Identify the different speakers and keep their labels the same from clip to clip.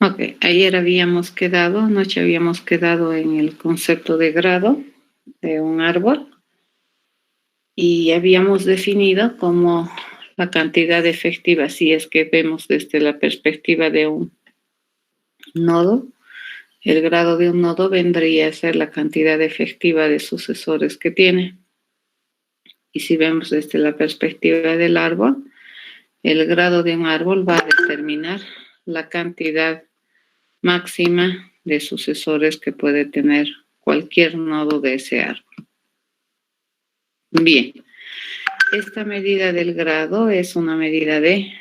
Speaker 1: Ok, ayer anoche habíamos quedado en el concepto de grado de un árbol y habíamos definido como la cantidad efectiva, si es que vemos desde la perspectiva de un nodo, el grado de un nodo vendría a ser la cantidad efectiva de sucesores que tiene. Y si vemos desde la perspectiva del árbol, el grado de un árbol va a determinar la cantidad máxima de sucesores que puede tener cualquier nodo de ese árbol. Bien, esta medida del grado es una medida de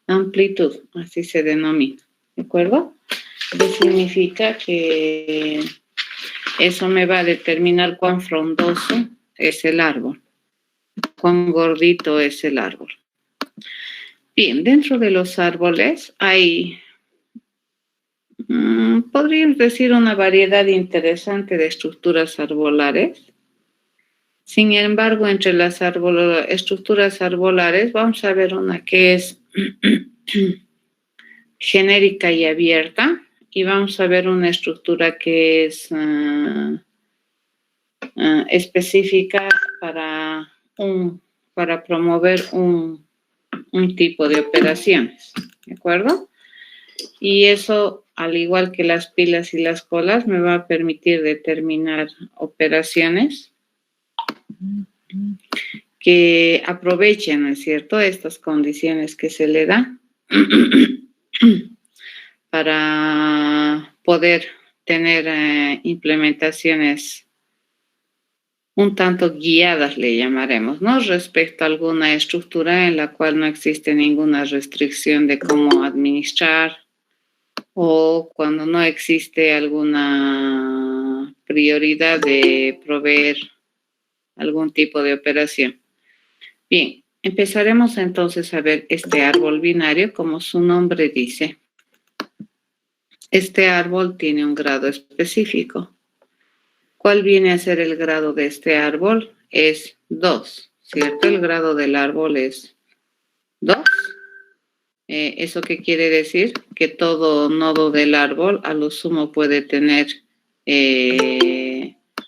Speaker 1: amplitud, así se denomina, ¿de acuerdo? ¿Qué significa? Que eso me va a determinar cuán frondoso es el árbol, cuán gordito es el árbol. Bien, dentro de los árboles hay, podríamos decir, una variedad interesante de estructuras arbolares. Sin embargo, entre las estructuras arbolares vamos a ver una que es genérica y abierta, y vamos a ver una estructura que es específica para promover un tipo de operaciones, ¿de acuerdo? Y eso, al igual que las pilas y las colas, me va a permitir determinar operaciones que aprovechen, ¿no es cierto?, estas condiciones que se le da para poder tener implementaciones un tanto guiadas, le llamaremos, ¿no?, respecto a alguna estructura en la cual no existe ninguna restricción de cómo administrar, o cuando no existe alguna prioridad de proveer algún tipo de operación. Bien, empezaremos entonces a ver este árbol binario, como su nombre dice. Este árbol tiene un grado específico. ¿Cuál viene a ser el grado de este árbol? Es 2, ¿cierto? El grado del árbol es 2. ¿Eso qué quiere decir? Que todo nodo del árbol a lo sumo puede tener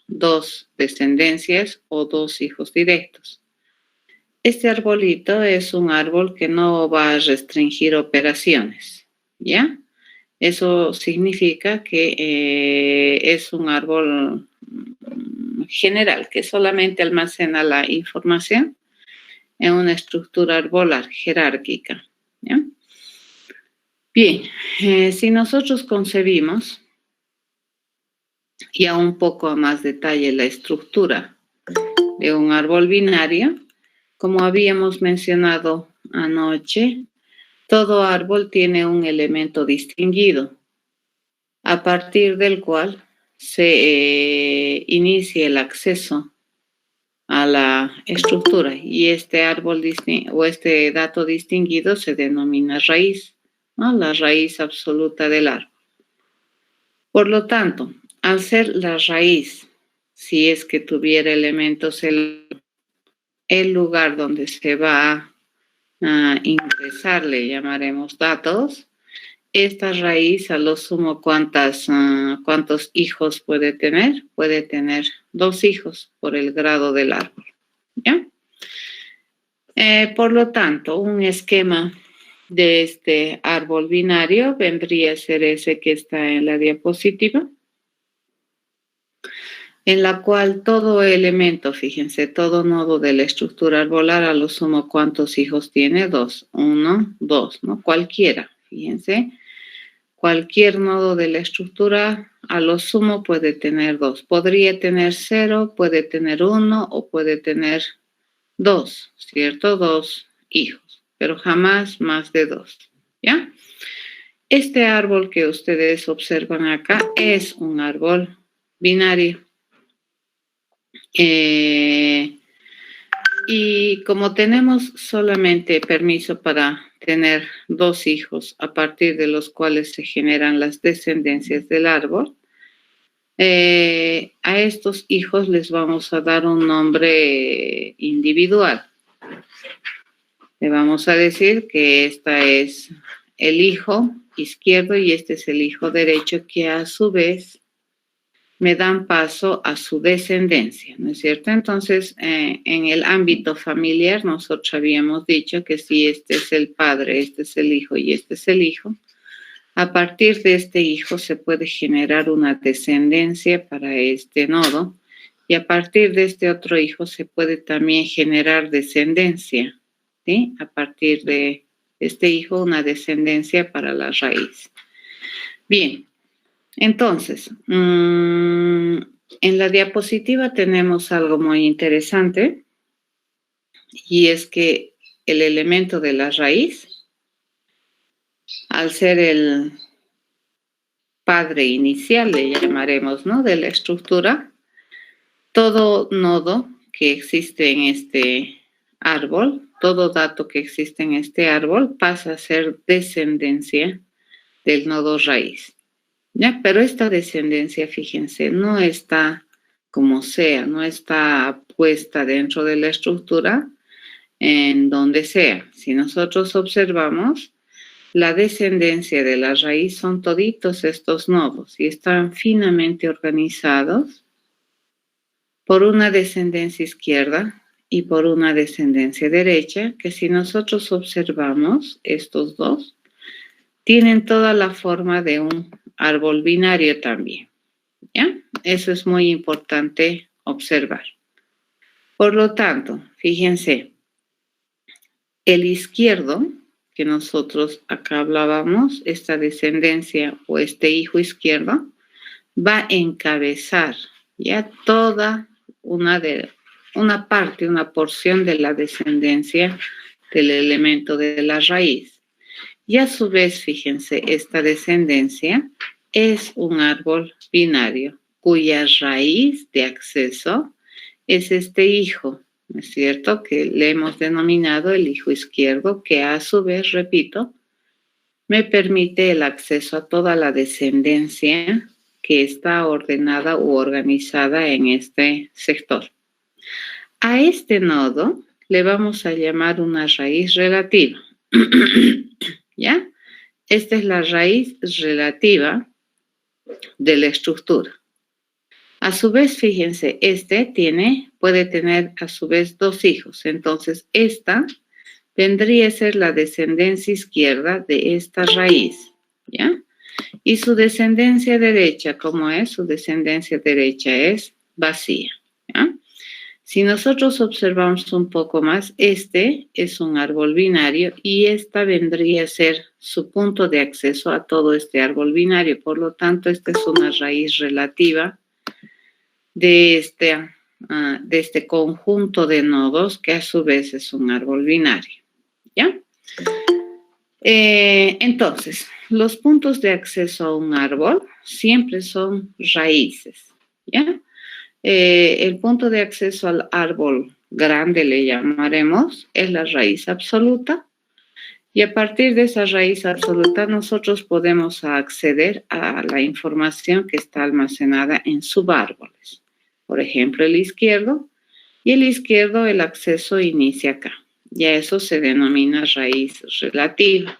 Speaker 1: 2 descendencias o 2 hijos directos. Este arbolito es un árbol que no va a restringir operaciones, ¿ya? Eso significa que es un árbol general que solamente almacena la información en una estructura arbolar jerárquica, ¿ya? Bien, si nosotros concebimos y a un poco a más detalle la estructura de un árbol binario, como habíamos mencionado anoche, todo árbol tiene un elemento distinguido, a partir del cual se inicia el acceso a la estructura, y este árbol o este dato distinguido se denomina raíz, ¿no?, la raíz absoluta del árbol. Por lo tanto, al ser la raíz, si es que tuviera elementos, el lugar donde se va a ingresar, le llamaremos datos, esta raíz a lo sumo ¿cuántos hijos puede tener? Puede tener 2 hijos por el grado del árbol, ¿ya? Por lo tanto, un esquema de este árbol binario vendría a ser ese que está en la diapositiva, en la cual todo elemento, fíjense, todo nodo de la estructura arbolar a lo sumo ¿cuántos hijos tiene? 2, 1, 2, ¿no? Cualquiera, fíjense, cualquier nodo de la estructura a lo sumo puede tener 2. Podría tener 0, puede tener 1 o puede tener 2, ¿cierto? 2 hijos, pero jamás más de 2, ¿ya? Este árbol que ustedes observan acá es un árbol binario. Y como tenemos solamente permiso para tener 2 hijos, a partir de los cuales se generan las descendencias del árbol, a estos hijos les vamos a dar un nombre individual. Le vamos a decir que esta es el hijo izquierdo y este es el hijo derecho, que a su vez me dan paso a su descendencia, ¿no es cierto? Entonces, en el ámbito familiar, nosotros habíamos dicho que si este es el padre, este es el hijo y este es el hijo, a partir de este hijo se puede generar una descendencia para este nodo y a partir de este otro hijo se puede también generar descendencia, ¿sí? A partir de este hijo, una descendencia para la raíz. Bien. Entonces, en la diapositiva tenemos algo muy interesante y es que el elemento de la raíz, al ser el padre inicial, le llamaremos, ¿no?, de la estructura, todo nodo que existe en este árbol, todo dato que existe en este árbol pasa a ser descendencia del nodo raíz. ¿Ya? Pero esta descendencia, fíjense, no está como sea, no está puesta dentro de la estructura en donde sea. Si nosotros observamos, la descendencia de la raíz son toditos estos nodos y están finamente organizados por una descendencia izquierda y por una descendencia derecha, que si nosotros observamos estos dos, tienen toda la forma de un árbol binario también, ¿ya? Eso es muy importante observar. Por lo tanto, fíjense, el izquierdo, que nosotros acá hablábamos, esta descendencia o este hijo izquierdo, va a encabezar ya toda una parte, una porción de la descendencia del elemento de la raíz. Y a su vez, fíjense, esta descendencia es un árbol binario cuya raíz de acceso es este hijo, ¿no es cierto?, que le hemos denominado el hijo izquierdo, que a su vez, repito, me permite el acceso a toda la descendencia que está ordenada u organizada en este sector. A este nodo le vamos a llamar una raíz relativa. ¿Ya? Esta es la raíz relativa de la estructura. A su vez, fíjense, este puede tener a su vez dos hijos. Entonces, esta vendría a ser la descendencia izquierda de esta raíz, ¿ya? Y su descendencia derecha, ¿cómo es? Su descendencia derecha es vacía, ¿ya? Si nosotros observamos un poco más, este es un árbol binario y esta vendría a ser su punto de acceso a todo este árbol binario. Por lo tanto, esta es una raíz relativa de este conjunto de nodos que a su vez es un árbol binario, ¿ya? Entonces, los puntos de acceso a un árbol siempre son raíces, ¿ya? El punto de acceso al árbol grande, le llamaremos, es la raíz absoluta. Y a partir de esa raíz absoluta, nosotros podemos acceder a la información que está almacenada en subárboles. Por ejemplo, el izquierdo. Y el izquierdo, el acceso inicia acá. Y a eso se denomina raíz relativa.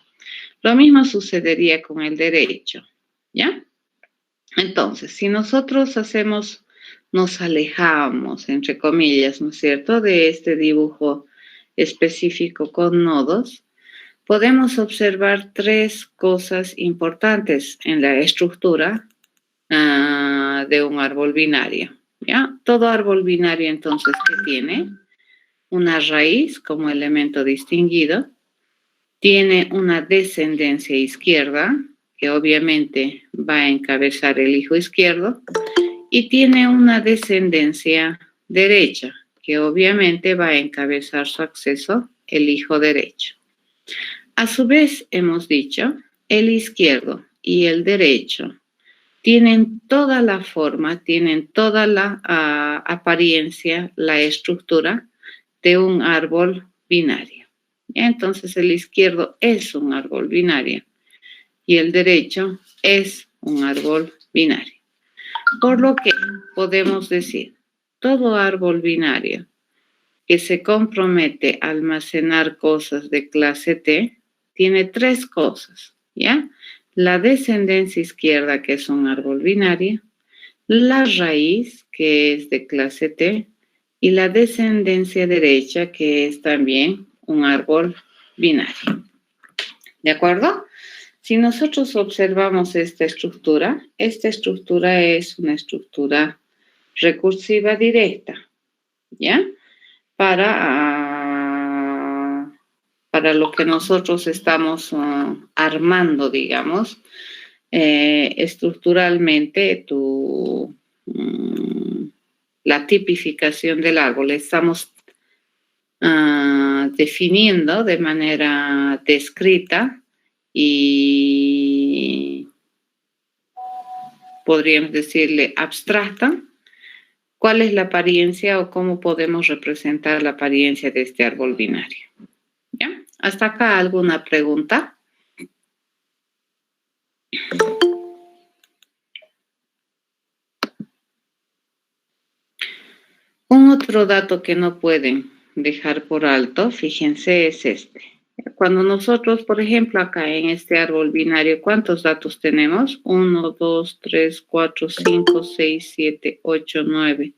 Speaker 1: Lo mismo sucedería con el derecho, ¿ya? Entonces, si nosotros nos alejamos, entre comillas, ¿no es cierto?, de este dibujo específico con nodos, podemos observar tres cosas importantes en la estructura de un árbol binario, ¿ya? Todo árbol binario, entonces, ¿qué tiene? Una raíz como elemento distinguido, tiene una descendencia izquierda, que obviamente va a encabezar el hijo izquierdo, y tiene una descendencia derecha, que obviamente va a encabezar su acceso el hijo derecho. A su vez, hemos dicho, el izquierdo y el derecho tienen toda la forma, tienen toda la apariencia, la estructura de un árbol binario. Entonces, el izquierdo es un árbol binario y el derecho es un árbol binario. Por lo que podemos decir, todo árbol binario que se compromete a almacenar cosas de clase T tiene tres cosas, ¿ya? La descendencia izquierda, que es un árbol binario, la raíz, que es de clase T, y la descendencia derecha, que es también un árbol binario. ¿De acuerdo? Si nosotros observamos esta estructura es una estructura recursiva directa, ¿ya? Para lo que nosotros estamos armando, digamos, estructuralmente la tipificación del árbol. Estamos definiendo de manera descrita y podríamos decirle abstracta cuál es la apariencia o cómo podemos representar la apariencia de este árbol binario. ¿Ya? ¿Hasta acá alguna pregunta? Un otro dato que no pueden dejar por alto, fíjense, es este. Cuando nosotros, por ejemplo, acá en este árbol binario, ¿cuántos datos tenemos? 1, 2, 3, 4, 5, 6, 7, 8, 9,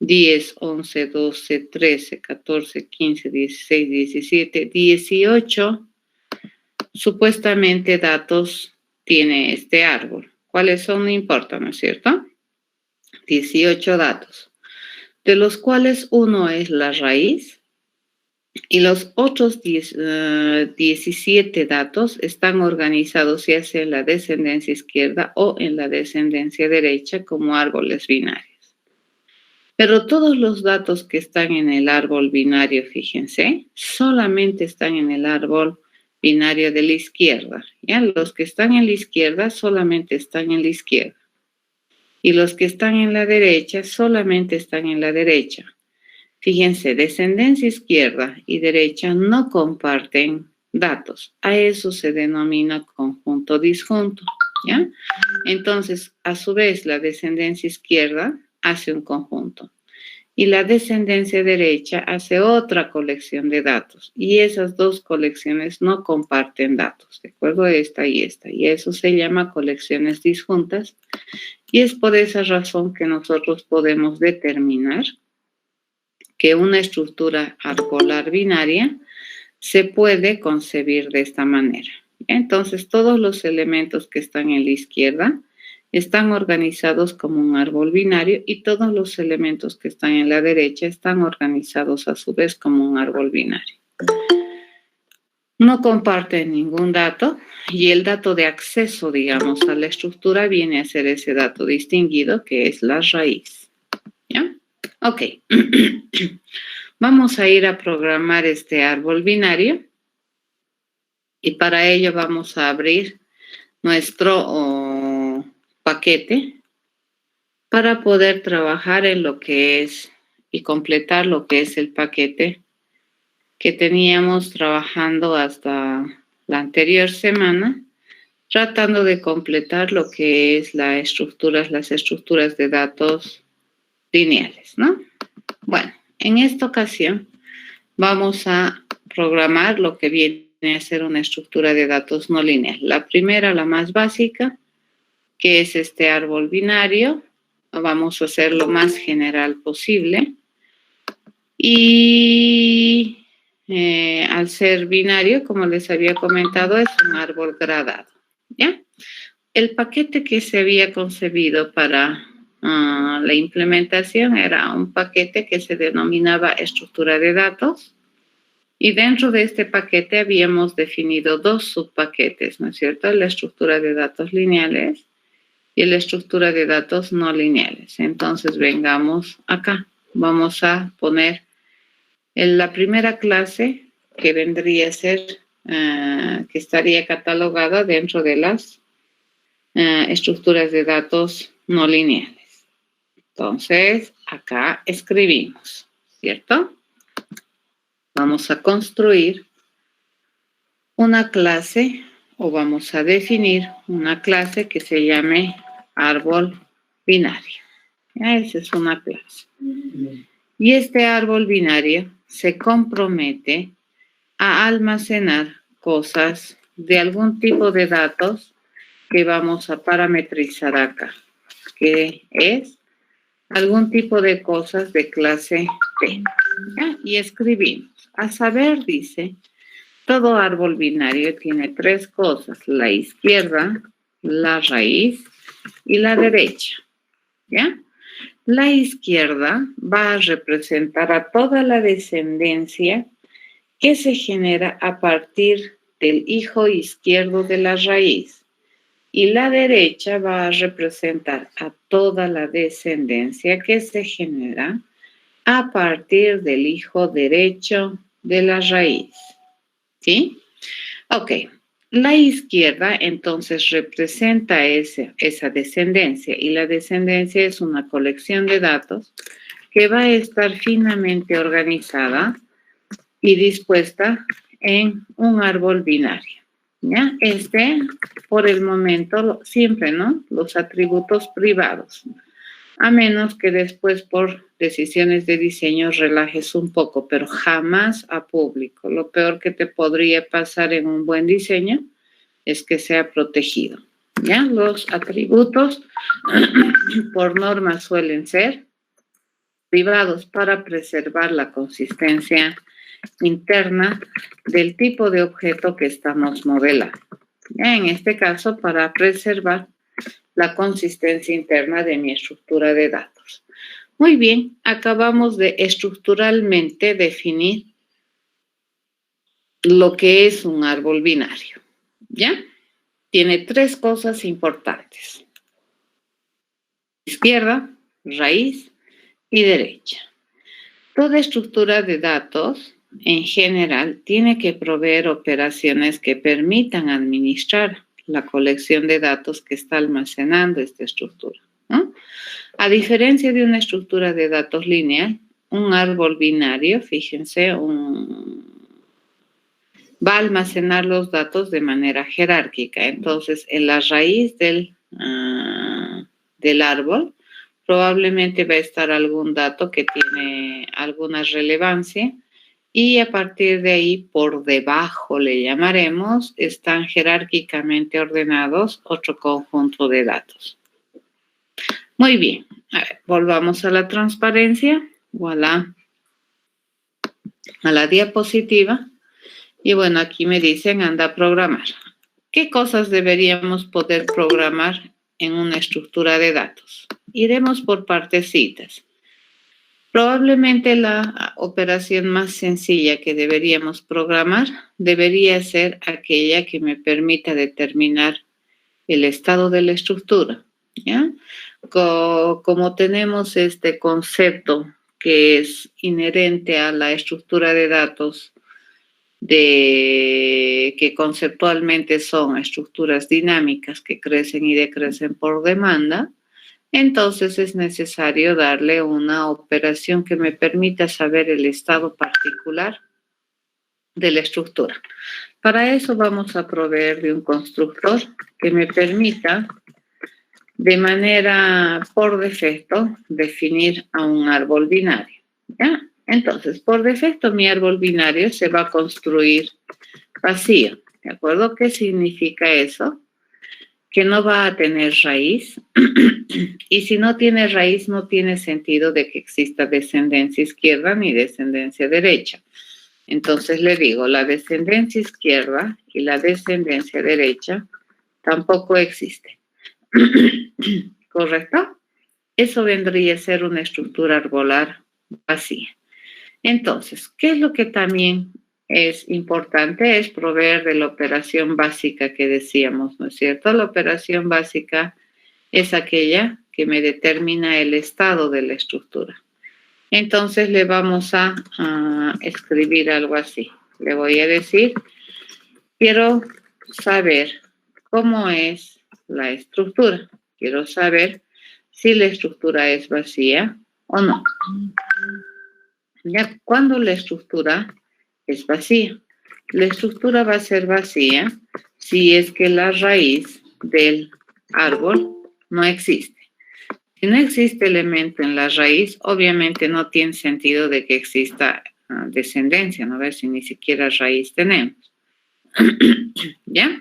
Speaker 1: 10, 11, 12, 13, 14, 15, 16, 17, 18. Supuestamente datos tiene este árbol. ¿Cuáles son? No importa, ¿no es cierto? 18 datos, de los cuales uno es la raíz y los otros 17 datos están organizados ya sea en la descendencia izquierda o en la descendencia derecha como árboles binarios. Pero todos los datos que están en el árbol binario, fíjense, solamente están en el árbol binario de la izquierda. ¿Ya? Los que están en la izquierda solamente están en la izquierda. Y los que están en la derecha solamente están en la derecha. Fíjense, descendencia izquierda y derecha no comparten datos. A eso se denomina conjunto disjunto, ¿ya? Entonces, a su vez, la descendencia izquierda hace un conjunto y la descendencia derecha hace otra colección de datos. Y esas dos colecciones no comparten datos, ¿de acuerdo? Esta y esta. Y eso se llama colecciones disjuntas. Y es por esa razón que nosotros podemos determinar que una estructura arbolar binaria se puede concebir de esta manera. Entonces, todos los elementos que están en la izquierda están organizados como un árbol binario y todos los elementos que están en la derecha están organizados a su vez como un árbol binario. No comparten ningún dato y el dato de acceso, digamos, a la estructura viene a ser ese dato distinguido que es la raíz. ¿Ya? Ok. Vamos a ir a programar este árbol binario y para ello vamos a abrir nuestro paquete para poder trabajar en lo que es y completar lo que es el paquete que teníamos trabajando hasta la anterior semana, tratando de completar lo que es las estructuras de datos lineales, ¿no? Bueno, en esta ocasión vamos a programar lo que viene a ser una estructura de datos no lineal. La primera, la más básica, que es este árbol binario. Vamos a hacer lo más general posible. Y al ser binario, como les había comentado, es un árbol gradado, ¿ya? El paquete que se había concebido para la implementación era un paquete que se denominaba estructura de datos y dentro de este paquete habíamos definido dos subpaquetes, ¿no es cierto? La estructura de datos lineales y la estructura de datos no lineales. Entonces, vengamos acá. Vamos a poner en la primera clase que vendría a ser, que estaría catalogada dentro de las estructuras de datos no lineales. Entonces, acá escribimos, ¿cierto? Vamos a construir una clase o vamos a definir una clase que se llame árbol binario. Esa es una clase. Y este árbol binario se compromete a almacenar cosas de algún tipo de datos que vamos a parametrizar acá, que es algún tipo de cosas de clase T. ¿Ya? Y escribimos. A saber, dice, todo árbol binario tiene tres cosas, la izquierda, la raíz y la derecha. ¿Ya? La izquierda va a representar a toda la descendencia que se genera a partir del hijo izquierdo de la raíz. Y la derecha va a representar a toda la descendencia que se genera a partir del hijo derecho de la raíz. ¿Sí? Ok. La izquierda entonces representa esa descendencia y la descendencia es una colección de datos que va a estar finamente organizada y dispuesta en un árbol binario. ¿Ya? Por el momento, siempre, ¿no? Los atributos privados. A menos que después por decisiones de diseño relajes un poco, pero jamás a público. Lo peor que te podría pasar en un buen diseño es que sea protegido. ¿Ya? Los atributos por norma suelen ser privados para preservar la consistencia interna del tipo de objeto que estamos modelando. En este caso, para preservar la consistencia interna de mi estructura de datos. Muy bien, acabamos de estructuralmente definir lo que es un árbol binario. ¿Ya? Tiene tres cosas importantes: izquierda, raíz y derecha. Toda estructura de datos en general tiene que proveer operaciones que permitan administrar la colección de datos que está almacenando esta estructura, ¿no? A diferencia de una estructura de datos lineal, un árbol binario, fíjense, va a almacenar los datos de manera jerárquica. Entonces, en la raíz del árbol probablemente va a estar algún dato que tiene alguna relevancia y a partir de ahí, por debajo le llamaremos, están jerárquicamente ordenados otro conjunto de datos. Muy bien, a ver, volvamos a la transparencia o a la diapositiva. Y bueno, aquí me dicen anda a programar. ¿Qué cosas deberíamos poder programar en una estructura de datos? Iremos por partecitas. Probablemente la operación más sencilla que deberíamos programar debería ser aquella que me permita determinar el estado de la estructura, ¿ya? Como tenemos este concepto que es inherente a la estructura de datos, que conceptualmente son estructuras dinámicas que crecen y decrecen por demanda, entonces es necesario darle una operación que me permita saber el estado particular de la estructura. Para eso vamos a proveer de un constructor que me permita de manera por defecto definir a un árbol binario. ¿Ya? Entonces, por defecto mi árbol binario se va a construir vacío. ¿De acuerdo? ¿Qué significa eso? Que no va a tener raíz y si no tiene raíz no tiene sentido de que exista descendencia izquierda ni descendencia derecha. Entonces le digo, la descendencia izquierda y la descendencia derecha tampoco existen. ¿Correcto? Eso vendría a ser una estructura arbolar vacía. Entonces, ¿qué es lo que también es importante? Es proveer de la operación básica que decíamos, ¿no es cierto? La operación básica es aquella que me determina el estado de la estructura. Entonces le vamos a escribir algo así. Le voy a decir, quiero saber cómo es la estructura. Quiero saber si la estructura es vacía o no. Ya cuando la estructura es vacía. La estructura va a ser vacía si es que la raíz del árbol no existe. Si no existe elemento en la raíz, obviamente no tiene sentido de que exista descendencia, ¿no ves? Si ni siquiera raíz tenemos. ¿Ya?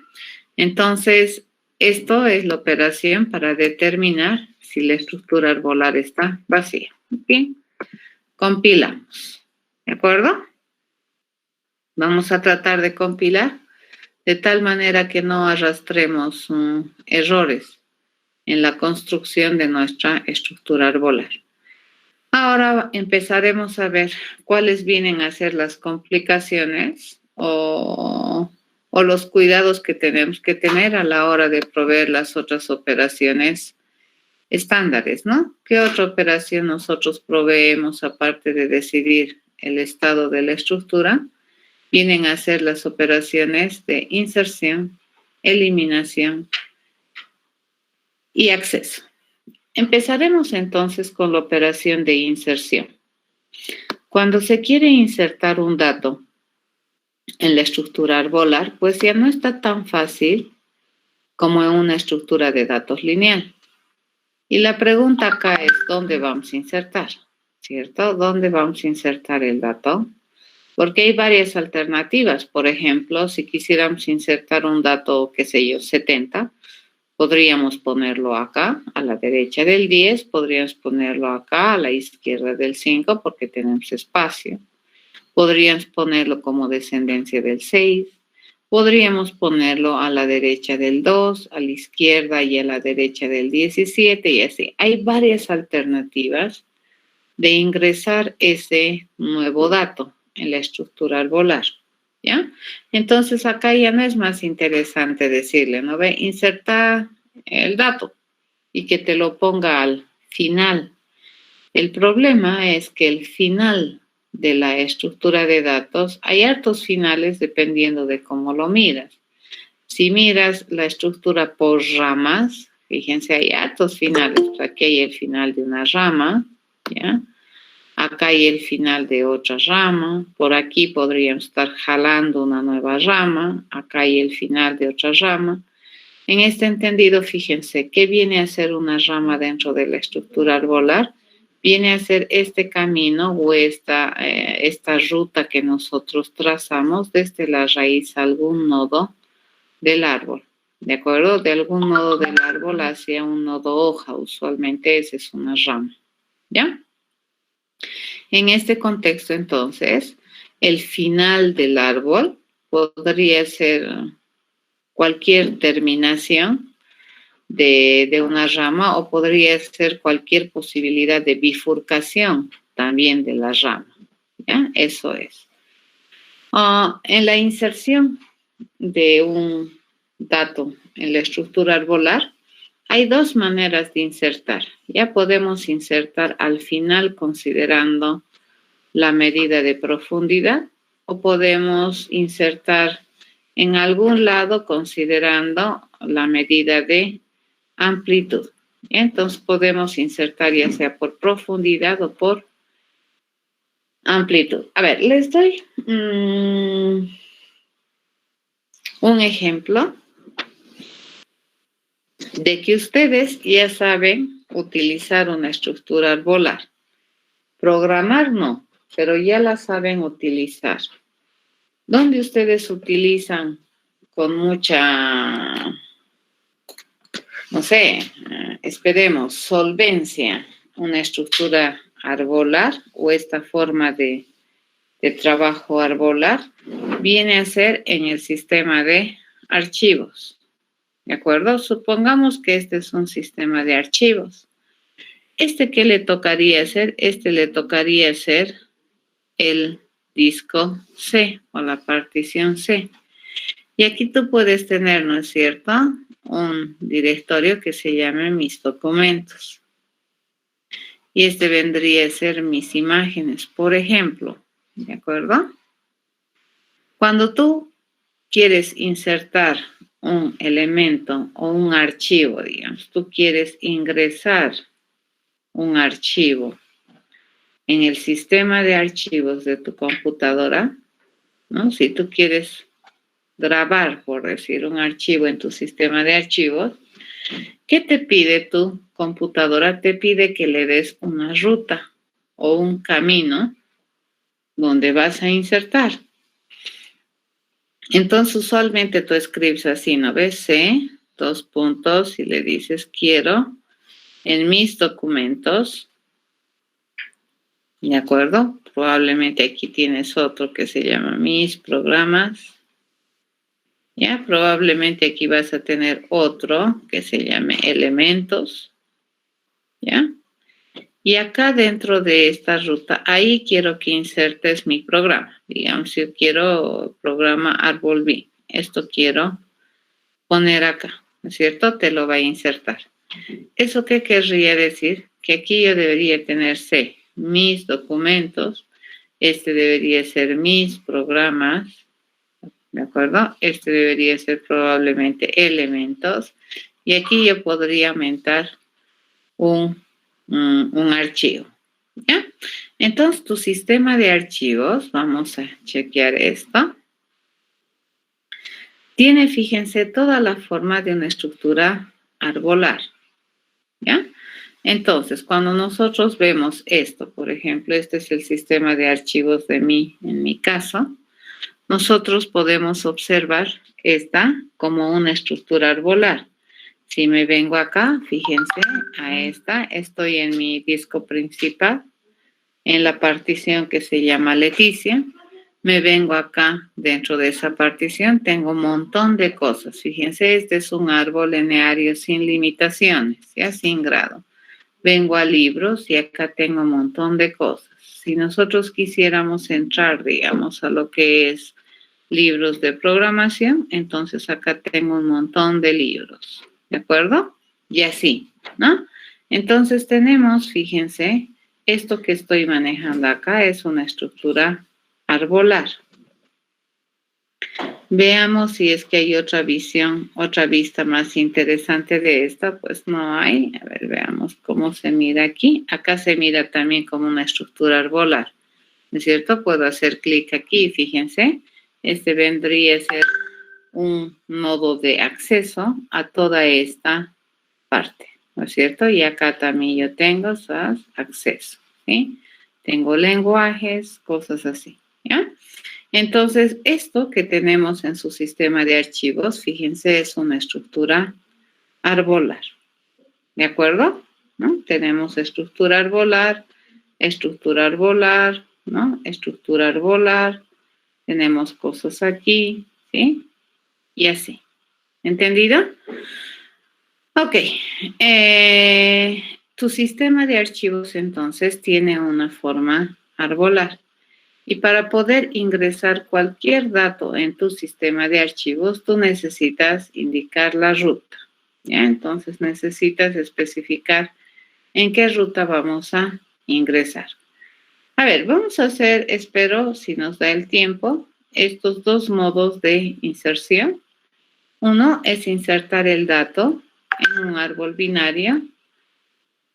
Speaker 1: Entonces, esto es la operación para determinar si la estructura arbolar está vacía. ¿Ok? Compilamos. ¿De acuerdo? Vamos a tratar de compilar de tal manera que no arrastremos errores en la construcción de nuestra estructura arbolar. Ahora empezaremos a ver cuáles vienen a ser las complicaciones o los cuidados que tenemos que tener a la hora de proveer las otras operaciones estándares, ¿no? ¿Qué otra operación nosotros proveemos aparte de decidir el estado de la estructura? Vienen a ser las operaciones de inserción, eliminación y acceso. Empezaremos entonces con la operación de inserción. Cuando se quiere insertar un dato en la estructura arbolar, pues ya no está tan fácil como en una estructura de datos lineal. Y la pregunta acá es, ¿dónde vamos a insertar? ¿Cierto? ¿Dónde vamos a insertar el dato? Porque hay varias alternativas. Por ejemplo, si quisiéramos insertar un dato, qué sé yo, 70, podríamos ponerlo acá, a la derecha del 10, podríamos ponerlo acá, a la izquierda del 5, porque tenemos espacio. Podríamos ponerlo como descendencia del 6. Podríamos ponerlo a la derecha del 2, a la izquierda y a la derecha del 17 y así. Hay varias alternativas de ingresar ese nuevo dato en la estructura arbolar, ¿ya? Entonces acá ya no es más interesante decirle, ¿no ve? Inserta el dato y que te lo ponga al final. El problema es que el final de la estructura de datos, hay hartos finales dependiendo de cómo lo miras. Si miras la estructura por ramas, fíjense, hay hartos finales. Aquí hay el final de una rama, ¿ya? Acá hay el final de otra rama. Por aquí podríamos estar jalando una nueva rama. Acá hay el final de otra rama. En este entendido, fíjense, ¿qué viene a ser una rama dentro de la estructura arbolar? Viene a ser este camino o esta ruta que nosotros trazamos desde la raíz a algún nodo del árbol, ¿de acuerdo? De algún nodo del árbol hacia un nodo hoja, usualmente esa es una rama, ¿ya? En este contexto, entonces, el final del árbol podría ser cualquier terminación de una rama o podría ser cualquier posibilidad de bifurcación también de la rama, ¿ya? Eso es. En la inserción de un dato en la estructura arbolar, hay dos maneras de insertar. Ya podemos insertar al final considerando la medida de profundidad o podemos insertar en algún lado considerando la medida de amplitud. Entonces podemos insertar ya sea por profundidad o por amplitud. A ver, les doy un ejemplo de que ustedes ya saben utilizar una estructura arbolar. Programar no, pero ya la saben utilizar. ¿Dónde ustedes utilizan con mucha, no sé, esperemos, solvencia una estructura arbolar o esta forma de trabajo arbolar? Viene a ser en el sistema de archivos, ¿de acuerdo? Supongamos que este es un sistema de archivos. ¿Qué le tocaría hacer? Le tocaría hacer el disco C o la partición C. Y aquí tú puedes tener, ¿no es cierto?, un directorio que se llame mis documentos. Y vendría a ser mis imágenes, por ejemplo, ¿de acuerdo? Cuando tú quieres insertar un elemento o un archivo, digamos, tú quieres ingresar un archivo en el sistema de archivos de tu computadora, ¿no? Si tú quieres grabar, por decir, un archivo en tu sistema de archivos, ¿qué te pide tu computadora? Te pide que le des una ruta o un camino donde vas a insertar. Entonces, usualmente tú escribes así, ¿no ves? C, 2 puntos, y le dices, quiero en mis documentos, ¿de acuerdo? Probablemente aquí tienes otro que se llama mis programas, ¿ya? Probablemente aquí vas a tener otro que se llame elementos, ¿ya? Y acá dentro de esta ruta, ahí quiero que insertes mi programa. Digamos, yo quiero programa árbol B. Esto quiero poner acá, ¿no es cierto? Te lo va a insertar. ¿Eso qué querría decir? Que aquí yo debería tener C, mis documentos. Este debería ser mis programas, ¿de acuerdo? Este debería ser probablemente elementos. Y aquí yo podría aumentar un archivo, ¿ya? Entonces, tu sistema de archivos, vamos a chequear esto, tiene, fíjense, toda la forma de una estructura arbolar, ¿ya? Entonces, cuando nosotros vemos esto, por ejemplo, este es el sistema de archivos en mi caso, nosotros podemos observar esta como una estructura arbolar. Si me vengo acá, fíjense, a esta, estoy en mi disco principal, en la partición que se llama Leticia. Me vengo acá, dentro de esa partición, tengo un montón de cosas. Fíjense, este es un árbol lineario sin limitaciones, ya sin grado. Vengo a libros y acá tengo un montón de cosas. Si nosotros quisiéramos entrar, digamos, a lo que es libros de programación, entonces acá tengo un montón de libros, ¿de acuerdo? Y así, ¿no? Entonces tenemos, fíjense, esto que estoy manejando acá es una estructura arbolar. Veamos si es que hay otra visión, otra vista más interesante de esta. Pues no hay. A ver, veamos cómo se mira aquí. Acá se mira también como una estructura arbolar, ¿no es cierto? Puedo hacer clic aquí, fíjense. Este vendría a ser un nodo de acceso a toda esta parte, ¿no es cierto? Y acá también yo tengo acceso, ¿sí? Tengo lenguajes, cosas así, ¿ya? Entonces, esto que tenemos en su sistema de archivos, fíjense, es una estructura arbolar, ¿de acuerdo? ¿No? Tenemos estructura arbolar, ¿no? Estructura arbolar, tenemos cosas aquí, ¿sí? Y así. ¿Entendido? Ok. Tu sistema de archivos entonces tiene una forma arbolar. Y para poder ingresar cualquier dato en tu sistema de archivos, tú necesitas indicar la ruta, ¿ya? Entonces necesitas especificar en qué ruta vamos a ingresar. A ver, vamos a hacer, espero, si nos da el tiempo, estos dos modos de inserción. Uno es insertar el dato en un árbol binario,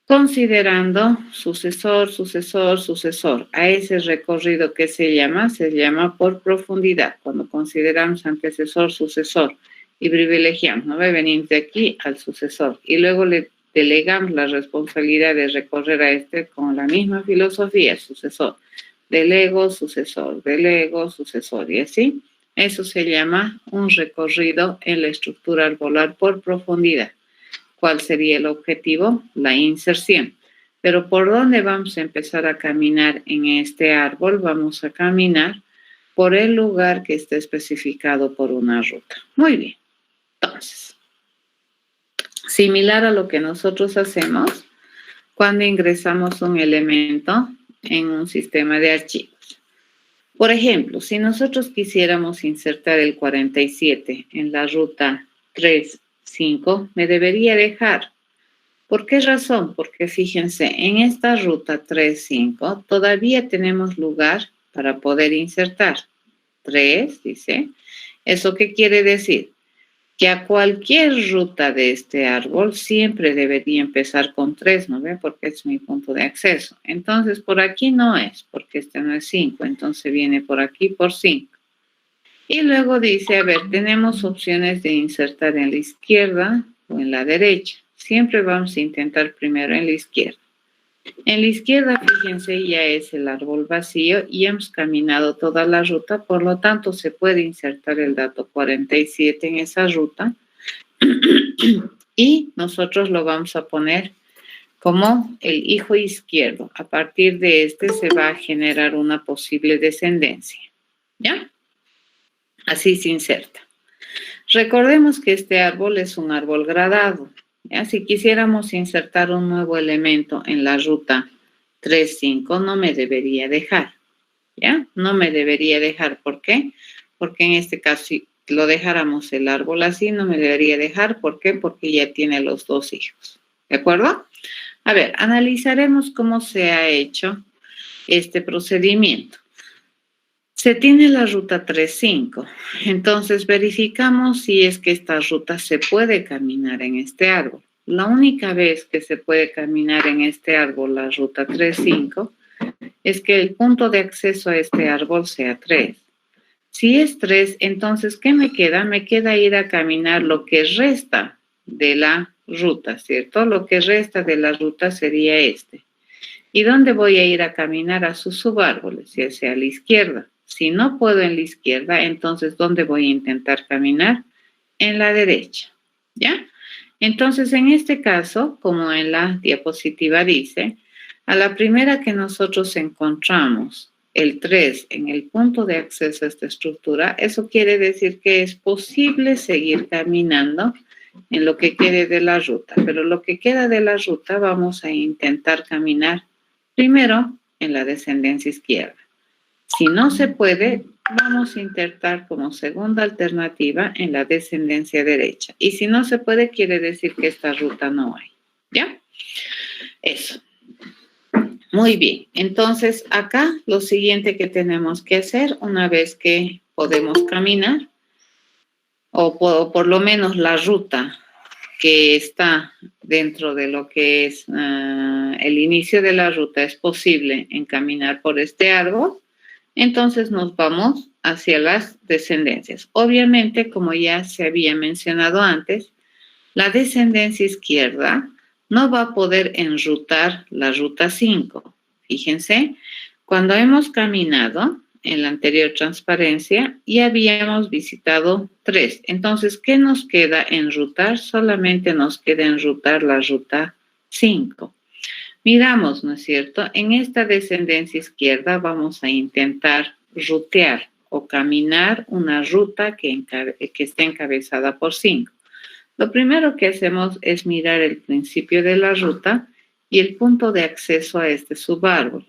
Speaker 1: considerando sucesor, sucesor, sucesor. A ese recorrido que se llama por profundidad, cuando consideramos antecesor, sucesor y privilegiamos, ¿no? Venimos de aquí al sucesor y luego le delegamos la responsabilidad de recorrer a este con la misma filosofía, sucesor. Delego, sucesor, y así. Eso se llama un recorrido en la estructura arbolar por profundidad. ¿Cuál sería el objetivo? La inserción. Pero ¿por dónde vamos a empezar a caminar en este árbol? Vamos a caminar por el lugar que está especificado por una ruta. Muy bien. Entonces, similar a lo que nosotros hacemos cuando ingresamos un elemento en un sistema de archivos. Por ejemplo, si nosotros quisiéramos insertar el 47 en la ruta 3.5, me debería dejar. ¿Por qué razón? Porque fíjense, en esta ruta 3.5 todavía tenemos lugar para poder insertar. 3, dice. ¿Eso qué quiere decir? Que a cualquier ruta de este árbol siempre debería empezar con 3, ¿no ve? Porque es mi punto de acceso. Entonces, por aquí no es, porque este no es 5, entonces viene por aquí por 5. Y luego dice, a ver, tenemos opciones de insertar en la izquierda o en la derecha. Siempre vamos a intentar primero en la izquierda. En la izquierda, fíjense, ya es el árbol vacío y hemos caminado toda la ruta, por lo tanto se puede insertar el dato 47 en esa ruta y nosotros lo vamos a poner como el hijo izquierdo. A partir de este se va a generar una posible descendencia, ¿ya? Así se inserta. Recordemos que este árbol es un árbol gradado, ¿ya? Si quisiéramos insertar un nuevo elemento en la ruta 3, 5, no me debería dejar, ¿ya? No me debería dejar. ¿Por qué? Porque en este caso, si lo dejáramos el árbol así, no me debería dejar. ¿Por qué? Porque ya tiene los dos hijos, ¿de acuerdo? A ver, analizaremos cómo se ha hecho este procedimiento. Se tiene la ruta 3-5, entonces verificamos si es que esta ruta se puede caminar en este árbol. La única vez que se puede caminar en este árbol la ruta 3-5 es que el punto de acceso a este árbol sea 3. Si es 3, entonces, ¿qué me queda? Me queda ir a caminar lo que resta de la ruta, ¿cierto? Lo que resta de la ruta sería este. ¿Y dónde voy a ir a caminar? A sus subárboles, ya sea a la izquierda. Si no puedo en la izquierda, entonces, ¿dónde voy a intentar caminar? En la derecha, ¿ya? Entonces, en este caso, como en la diapositiva dice, a la primera que nosotros encontramos el 3 en el punto de acceso a esta estructura, eso quiere decir que es posible seguir caminando en lo que quede de la ruta, pero lo que queda de la ruta vamos a intentar caminar primero en la descendencia izquierda. Si no se puede, vamos a intentar como segunda alternativa en la descendencia derecha. Y si no se puede, quiere decir que esta ruta no hay, ¿ya? Eso. Muy bien. Entonces, acá lo siguiente que tenemos que hacer, una vez que podemos caminar, o por lo menos la ruta que está dentro de lo que es el inicio de la ruta es posible encaminar por este árbol, entonces nos vamos hacia las descendencias. Obviamente, como ya se había mencionado antes, la descendencia izquierda no va a poder enrutar la ruta 5. Fíjense, cuando hemos caminado en la anterior transparencia ya habíamos visitado 3. Entonces, ¿qué nos queda enrutar? Solamente nos queda enrutar la ruta 5. Miramos, ¿no es cierto? En esta descendencia izquierda vamos a intentar rutear o caminar una ruta que esté encabezada por 5. Lo primero que hacemos es mirar el principio de la ruta y el punto de acceso a este subárbol.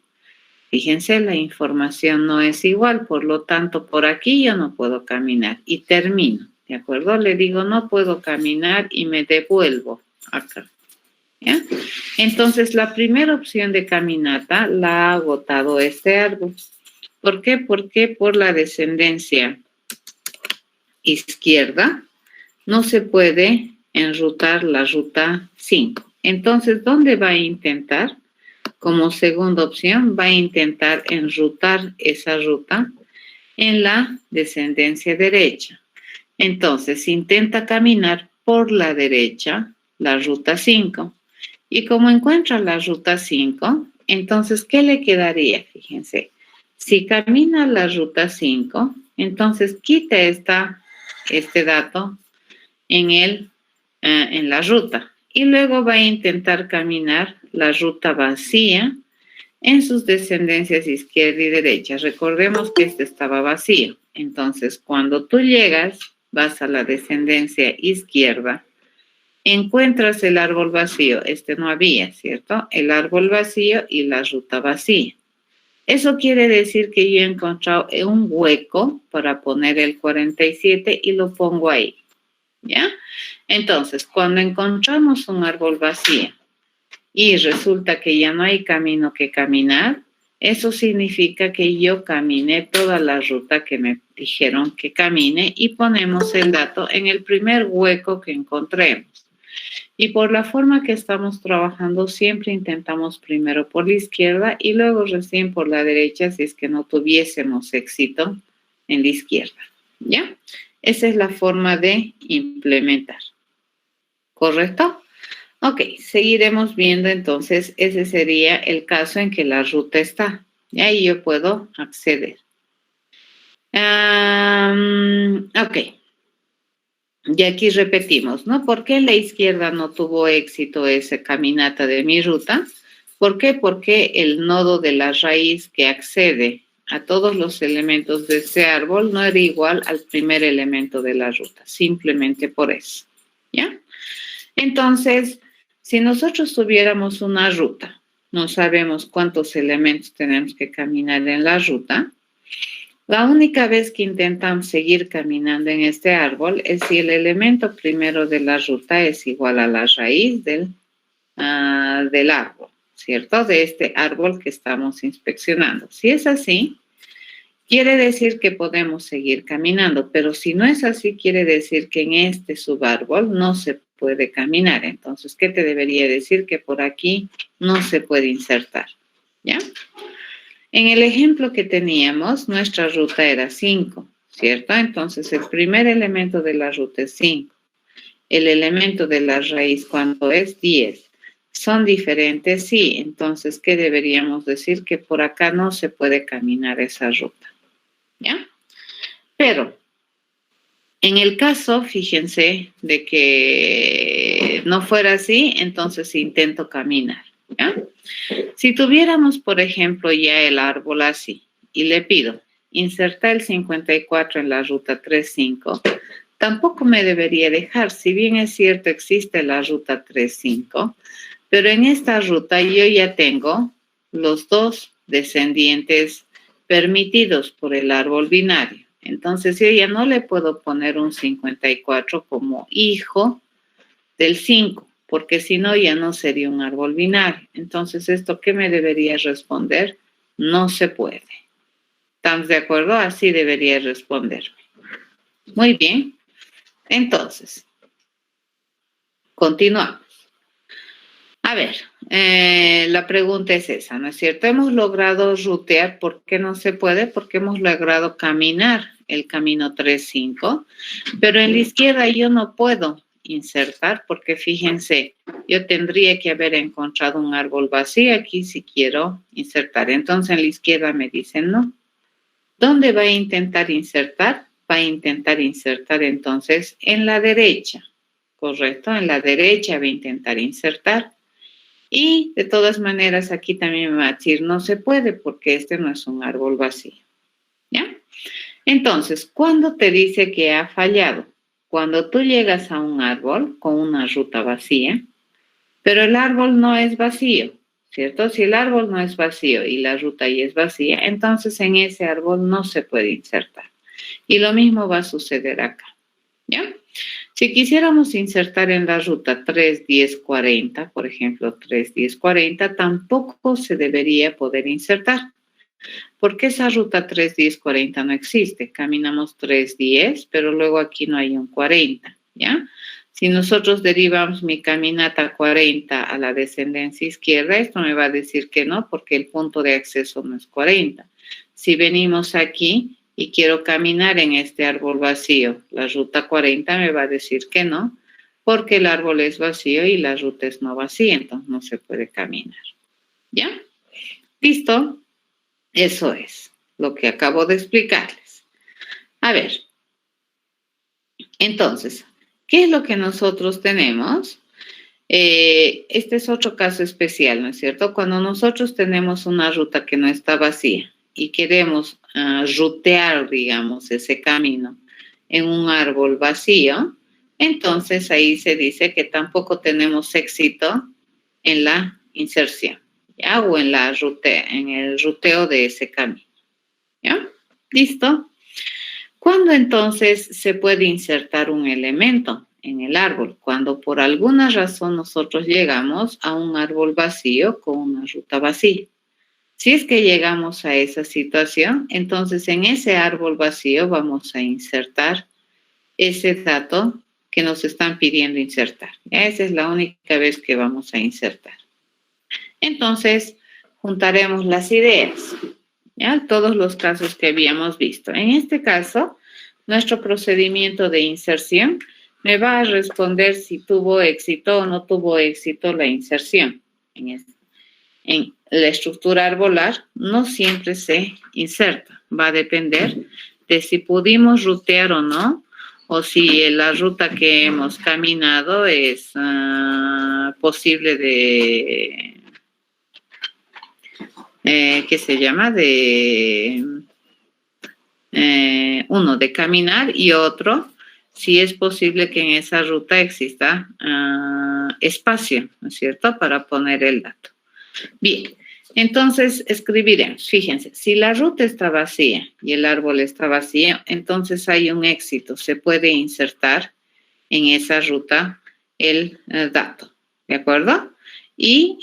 Speaker 1: Fíjense, la información no es igual, por lo tanto, por aquí yo no puedo caminar y termino, ¿de acuerdo? Le digo, no puedo caminar y me devuelvo acá, ¿ya? Entonces, la primera opción de caminata la ha agotado este árbol. ¿Por qué? Porque por la descendencia izquierda no se puede enrutar la ruta 5. Entonces, ¿dónde va a intentar? Como segunda opción, va a intentar enrutar esa ruta en la descendencia derecha. Entonces, intenta caminar por la derecha la ruta 5. Y como encuentra la ruta 5, entonces, ¿qué le quedaría? Fíjense, si camina la ruta 5, entonces quita este dato en la ruta y luego va a intentar caminar la ruta vacía en sus descendencias izquierda y derecha. Recordemos que este estaba vacío. Entonces, cuando tú llegas, vas a la descendencia izquierda, encuentras el árbol vacío. Este no había, ¿cierto? El árbol vacío y la ruta vacía. Eso quiere decir que yo he encontrado un hueco para poner el 47 y lo pongo ahí, ¿ya? Entonces, cuando encontramos un árbol vacío y resulta que ya no hay camino que caminar, eso significa que yo caminé toda la ruta que me dijeron que camine y ponemos el dato en el primer hueco que encontremos. Y por la forma que estamos trabajando, siempre intentamos primero por la izquierda y luego recién por la derecha si es que no tuviésemos éxito en la izquierda, ¿ya? Esa es la forma de implementar. ¿Correcto? Ok, seguiremos viendo entonces, ese sería el caso en que la ruta está. Y ahí yo puedo acceder. Ok. Y aquí repetimos, ¿no? ¿Por qué la izquierda no tuvo éxito esa caminata de mi ruta? ¿Por qué? Porque el nodo de la raíz que accede a todos los elementos de ese árbol no era igual al primer elemento de la ruta, simplemente por eso, ¿ya? Entonces, si nosotros tuviéramos una ruta, no sabemos cuántos elementos tenemos que caminar en la ruta, la única vez que intentamos seguir caminando en este árbol es si el elemento primero de la ruta es igual a la raíz del árbol, ¿cierto? De este árbol que estamos inspeccionando. Si es así, quiere decir que podemos seguir caminando, pero si no es así, quiere decir que en este subárbol no se puede caminar. Entonces, ¿qué te debería decir? Que por aquí no se puede insertar, ¿ya? En el ejemplo que teníamos, nuestra ruta era 5, ¿cierto? Entonces, el primer elemento de la ruta es 5. El elemento de la raíz, ¿cuánto es? 10. ¿Son diferentes? Sí. Entonces, ¿qué deberíamos decir? Que por acá no se puede caminar esa ruta, ¿ya? Pero, en el caso, fíjense, de que no fuera así, entonces intento caminar, ¿ya? Si tuviéramos, por ejemplo, ya el árbol así, y le pido, inserta el 54 en la ruta 35, tampoco me debería dejar, si bien es cierto existe la ruta 35, pero en esta ruta yo ya tengo los dos descendientes permitidos por el árbol binario. Entonces yo ya no le puedo poner un 54 como hijo del 5, porque si no ya no sería un árbol binario. Entonces, ¿esto qué me debería responder? No se puede. ¿Estamos de acuerdo? Así debería responderme. Muy bien. Entonces, continuamos. A ver, la pregunta es esa, ¿no es cierto? Hemos logrado rutear, ¿por qué no se puede? Porque hemos logrado caminar el camino 3-5, pero en la izquierda yo no puedo insertar porque fíjense, yo tendría que haber encontrado un árbol vacío aquí si quiero insertar. Entonces en la izquierda me dicen no. ¿Dónde va a intentar insertar? Va a intentar insertar entonces en la derecha, ¿correcto? En la derecha va a intentar insertar. Y de todas maneras aquí también me va a decir no se puede porque este no es un árbol vacío, ¿ya? Entonces, ¿cuándo te dice que ha fallado? Cuando tú llegas a un árbol con una ruta vacía, pero el árbol no es vacío, ¿cierto? Si el árbol no es vacío y la ruta ya es vacía, entonces en ese árbol no se puede insertar. Y lo mismo va a suceder acá, ¿ya? Si quisiéramos insertar en la ruta 3, 10, 40, por ejemplo, 3, 10, 40, tampoco se debería poder insertar. Porque esa ruta 3, 10, 40 no existe. Caminamos 3, 10, pero luego aquí no hay un 40, ¿ya? Si nosotros derivamos mi caminata 40 a la descendencia izquierda, esto me va a decir que no, porque el punto de acceso no es 40. Si venimos aquí y quiero caminar en este árbol vacío, la ruta 40 me va a decir que no, porque el árbol es vacío y la ruta es no vacía, entonces no se puede caminar, ¿ya? ¿Listo? Eso es lo que acabo de explicarles. A ver, entonces, ¿qué es lo que nosotros tenemos? Este es otro caso especial, ¿no es cierto? Cuando nosotros tenemos una ruta que no está vacía y queremos rutear, digamos, ese camino en un árbol vacío, entonces ahí se dice que tampoco tenemos éxito en la inserción, ¿ya? O en el ruteo de ese camino, ¿ya? ¿Listo? ¿Cuándo entonces se puede insertar un elemento en el árbol? Cuando por alguna razón nosotros llegamos a un árbol vacío con una ruta vacía. Si es que llegamos a esa situación, entonces en ese árbol vacío vamos a insertar ese dato que nos están pidiendo insertar. Esa es la única vez que vamos a insertar. Entonces, juntaremos las ideas, ¿ya? Todos los casos que habíamos visto. En este caso, nuestro procedimiento de inserción me va a responder si tuvo éxito o no tuvo éxito la inserción. En la estructura arbolar no siempre se inserta. Va a depender de si pudimos rutear o no, o si la ruta que hemos caminado es posible de, ¿qué se llama? Uno, de caminar, y otro, si es posible que en esa ruta exista espacio, ¿no es cierto?, para poner el dato. Bien, entonces escribiremos, fíjense, si la ruta está vacía y el árbol está vacío, entonces hay un éxito, se puede insertar en esa ruta el dato, ¿de acuerdo? Y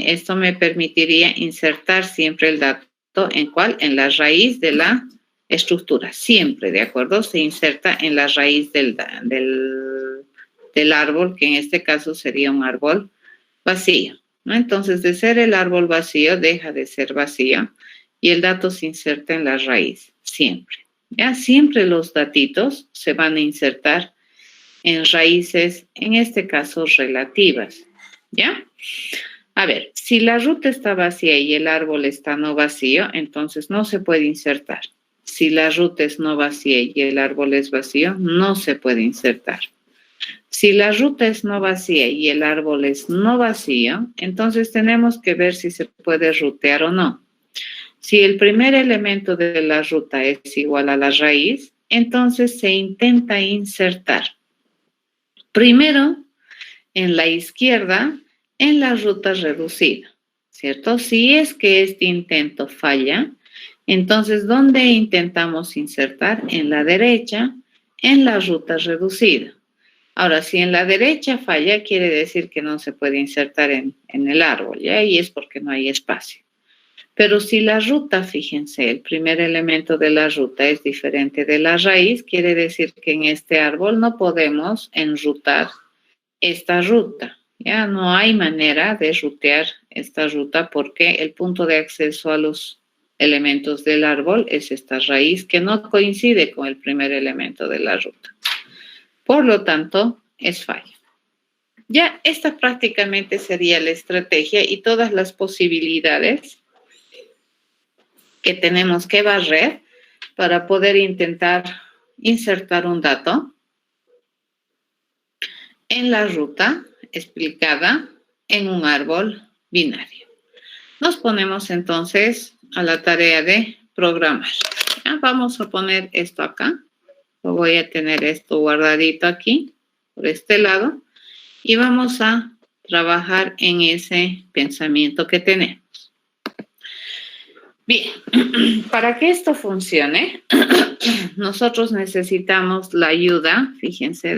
Speaker 1: esto me permitiría insertar siempre el dato, ¿en cuál? En la raíz de la estructura, siempre, ¿de acuerdo? Se inserta en la raíz del árbol, que en este caso sería un árbol vacío, ¿no? Entonces, de ser el árbol vacío, deja de ser vacío y el dato se inserta en la raíz, siempre. ¿Ya? Siempre los datitos se van a insertar en raíces, en este caso, relativas, ¿ya? A ver, si la ruta está vacía y el árbol está no vacío, entonces no se puede insertar. Si la ruta es no vacía y el árbol es vacío, no se puede insertar. Si la ruta es no vacía y el árbol es no vacío, entonces tenemos que ver si se puede rutear o no. Si el primer elemento de la ruta es igual a la raíz, entonces se intenta insertar. Primero, en la izquierda, en la ruta reducida, ¿cierto? Si es que este intento falla, entonces, ¿dónde intentamos insertar? En la derecha, en la ruta reducida. Ahora, si en la derecha falla, quiere decir que no se puede insertar en el árbol, ¿ya? Y es porque no hay espacio. Pero si la ruta, fíjense, el primer elemento de la ruta es diferente de la raíz, quiere decir que en este árbol no podemos enrutar esta ruta. Ya no hay manera de rutear esta ruta porque el punto de acceso a los elementos del árbol es esta raíz que no coincide con el primer elemento de la ruta. Por lo tanto, es fallo. Ya esta prácticamente sería la estrategia y todas las posibilidades que tenemos que barrer para poder intentar insertar un dato en la ruta explicada en un árbol binario. Nos ponemos entonces a la tarea de programar. ¿Ya? Vamos a poner esto acá. Lo voy a tener esto guardadito aquí, por este lado, y vamos a trabajar en ese pensamiento que tenemos. Bien, para que esto funcione, nosotros necesitamos la ayuda, fíjense,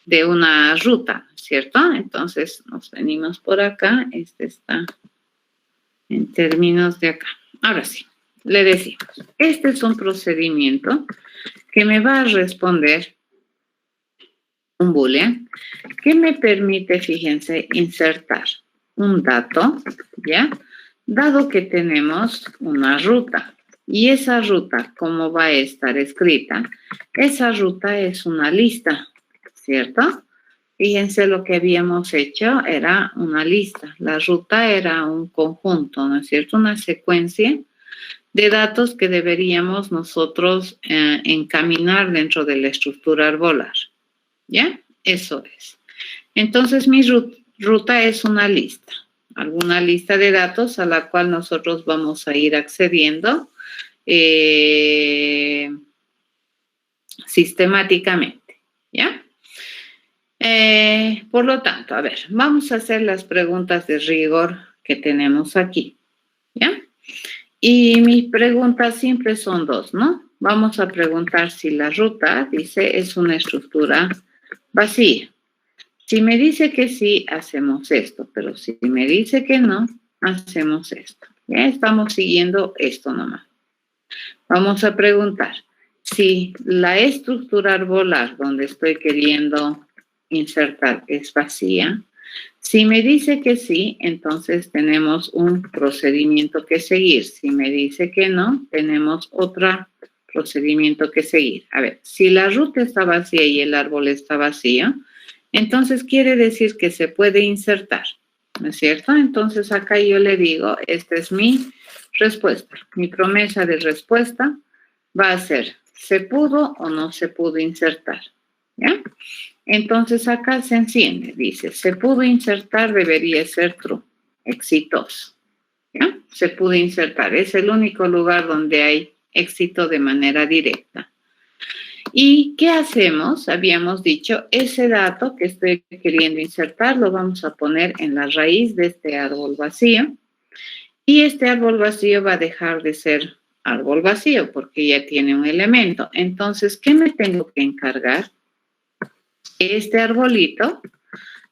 Speaker 1: de una ruta, ¿cierto? Entonces nos venimos por acá, este está en términos de acá. Ahora sí, le decimos, este es un procedimiento que me va a responder un boolean que me permite, fíjense, insertar un dato, ¿ya? Dado que tenemos una ruta y esa ruta, ¿cómo va a estar escrita? Esa ruta es una lista, ¿cierto? Fíjense lo que habíamos hecho, era una lista. La ruta era un conjunto, ¿no es cierto? Una secuencia de datos que deberíamos nosotros encaminar dentro de la estructura arbolar. ¿Ya? Eso es. Entonces, mi ruta es una lista. Alguna lista de datos a la cual nosotros vamos a ir accediendo sistemáticamente, ¿ya? Por lo tanto, a ver, vamos a hacer las preguntas de rigor que tenemos aquí, ¿ya? Y mis preguntas siempre son dos, ¿no? Vamos a preguntar si la ruta, dice, es una estructura vacía. Si me dice que sí, hacemos esto, pero si me dice que no, hacemos esto. Ya estamos siguiendo esto nomás. Vamos a preguntar si la estructura arbolar donde estoy queriendo insertar es vacía. Si me dice que sí, entonces tenemos un procedimiento que seguir. Si me dice que no, tenemos otra procedimiento que seguir. A ver, si la ruta está vacía y el árbol está vacío, entonces quiere decir que se puede insertar, ¿no es cierto? Entonces acá yo le digo, esta es mi respuesta. Mi promesa de respuesta va a ser, ¿se pudo o no se pudo insertar? ¿Ya? Entonces acá se enciende, dice, se pudo insertar, debería ser true, exitoso. ¿Ya? Se pudo insertar, es el único lugar donde hay éxito de manera directa. ¿Y qué hacemos? Habíamos dicho, ese dato que estoy queriendo insertar lo vamos a poner en la raíz de este árbol vacío. Y este árbol vacío va a dejar de ser árbol vacío porque ya tiene un elemento. Entonces, ¿qué me tengo que encargar? Este arbolito,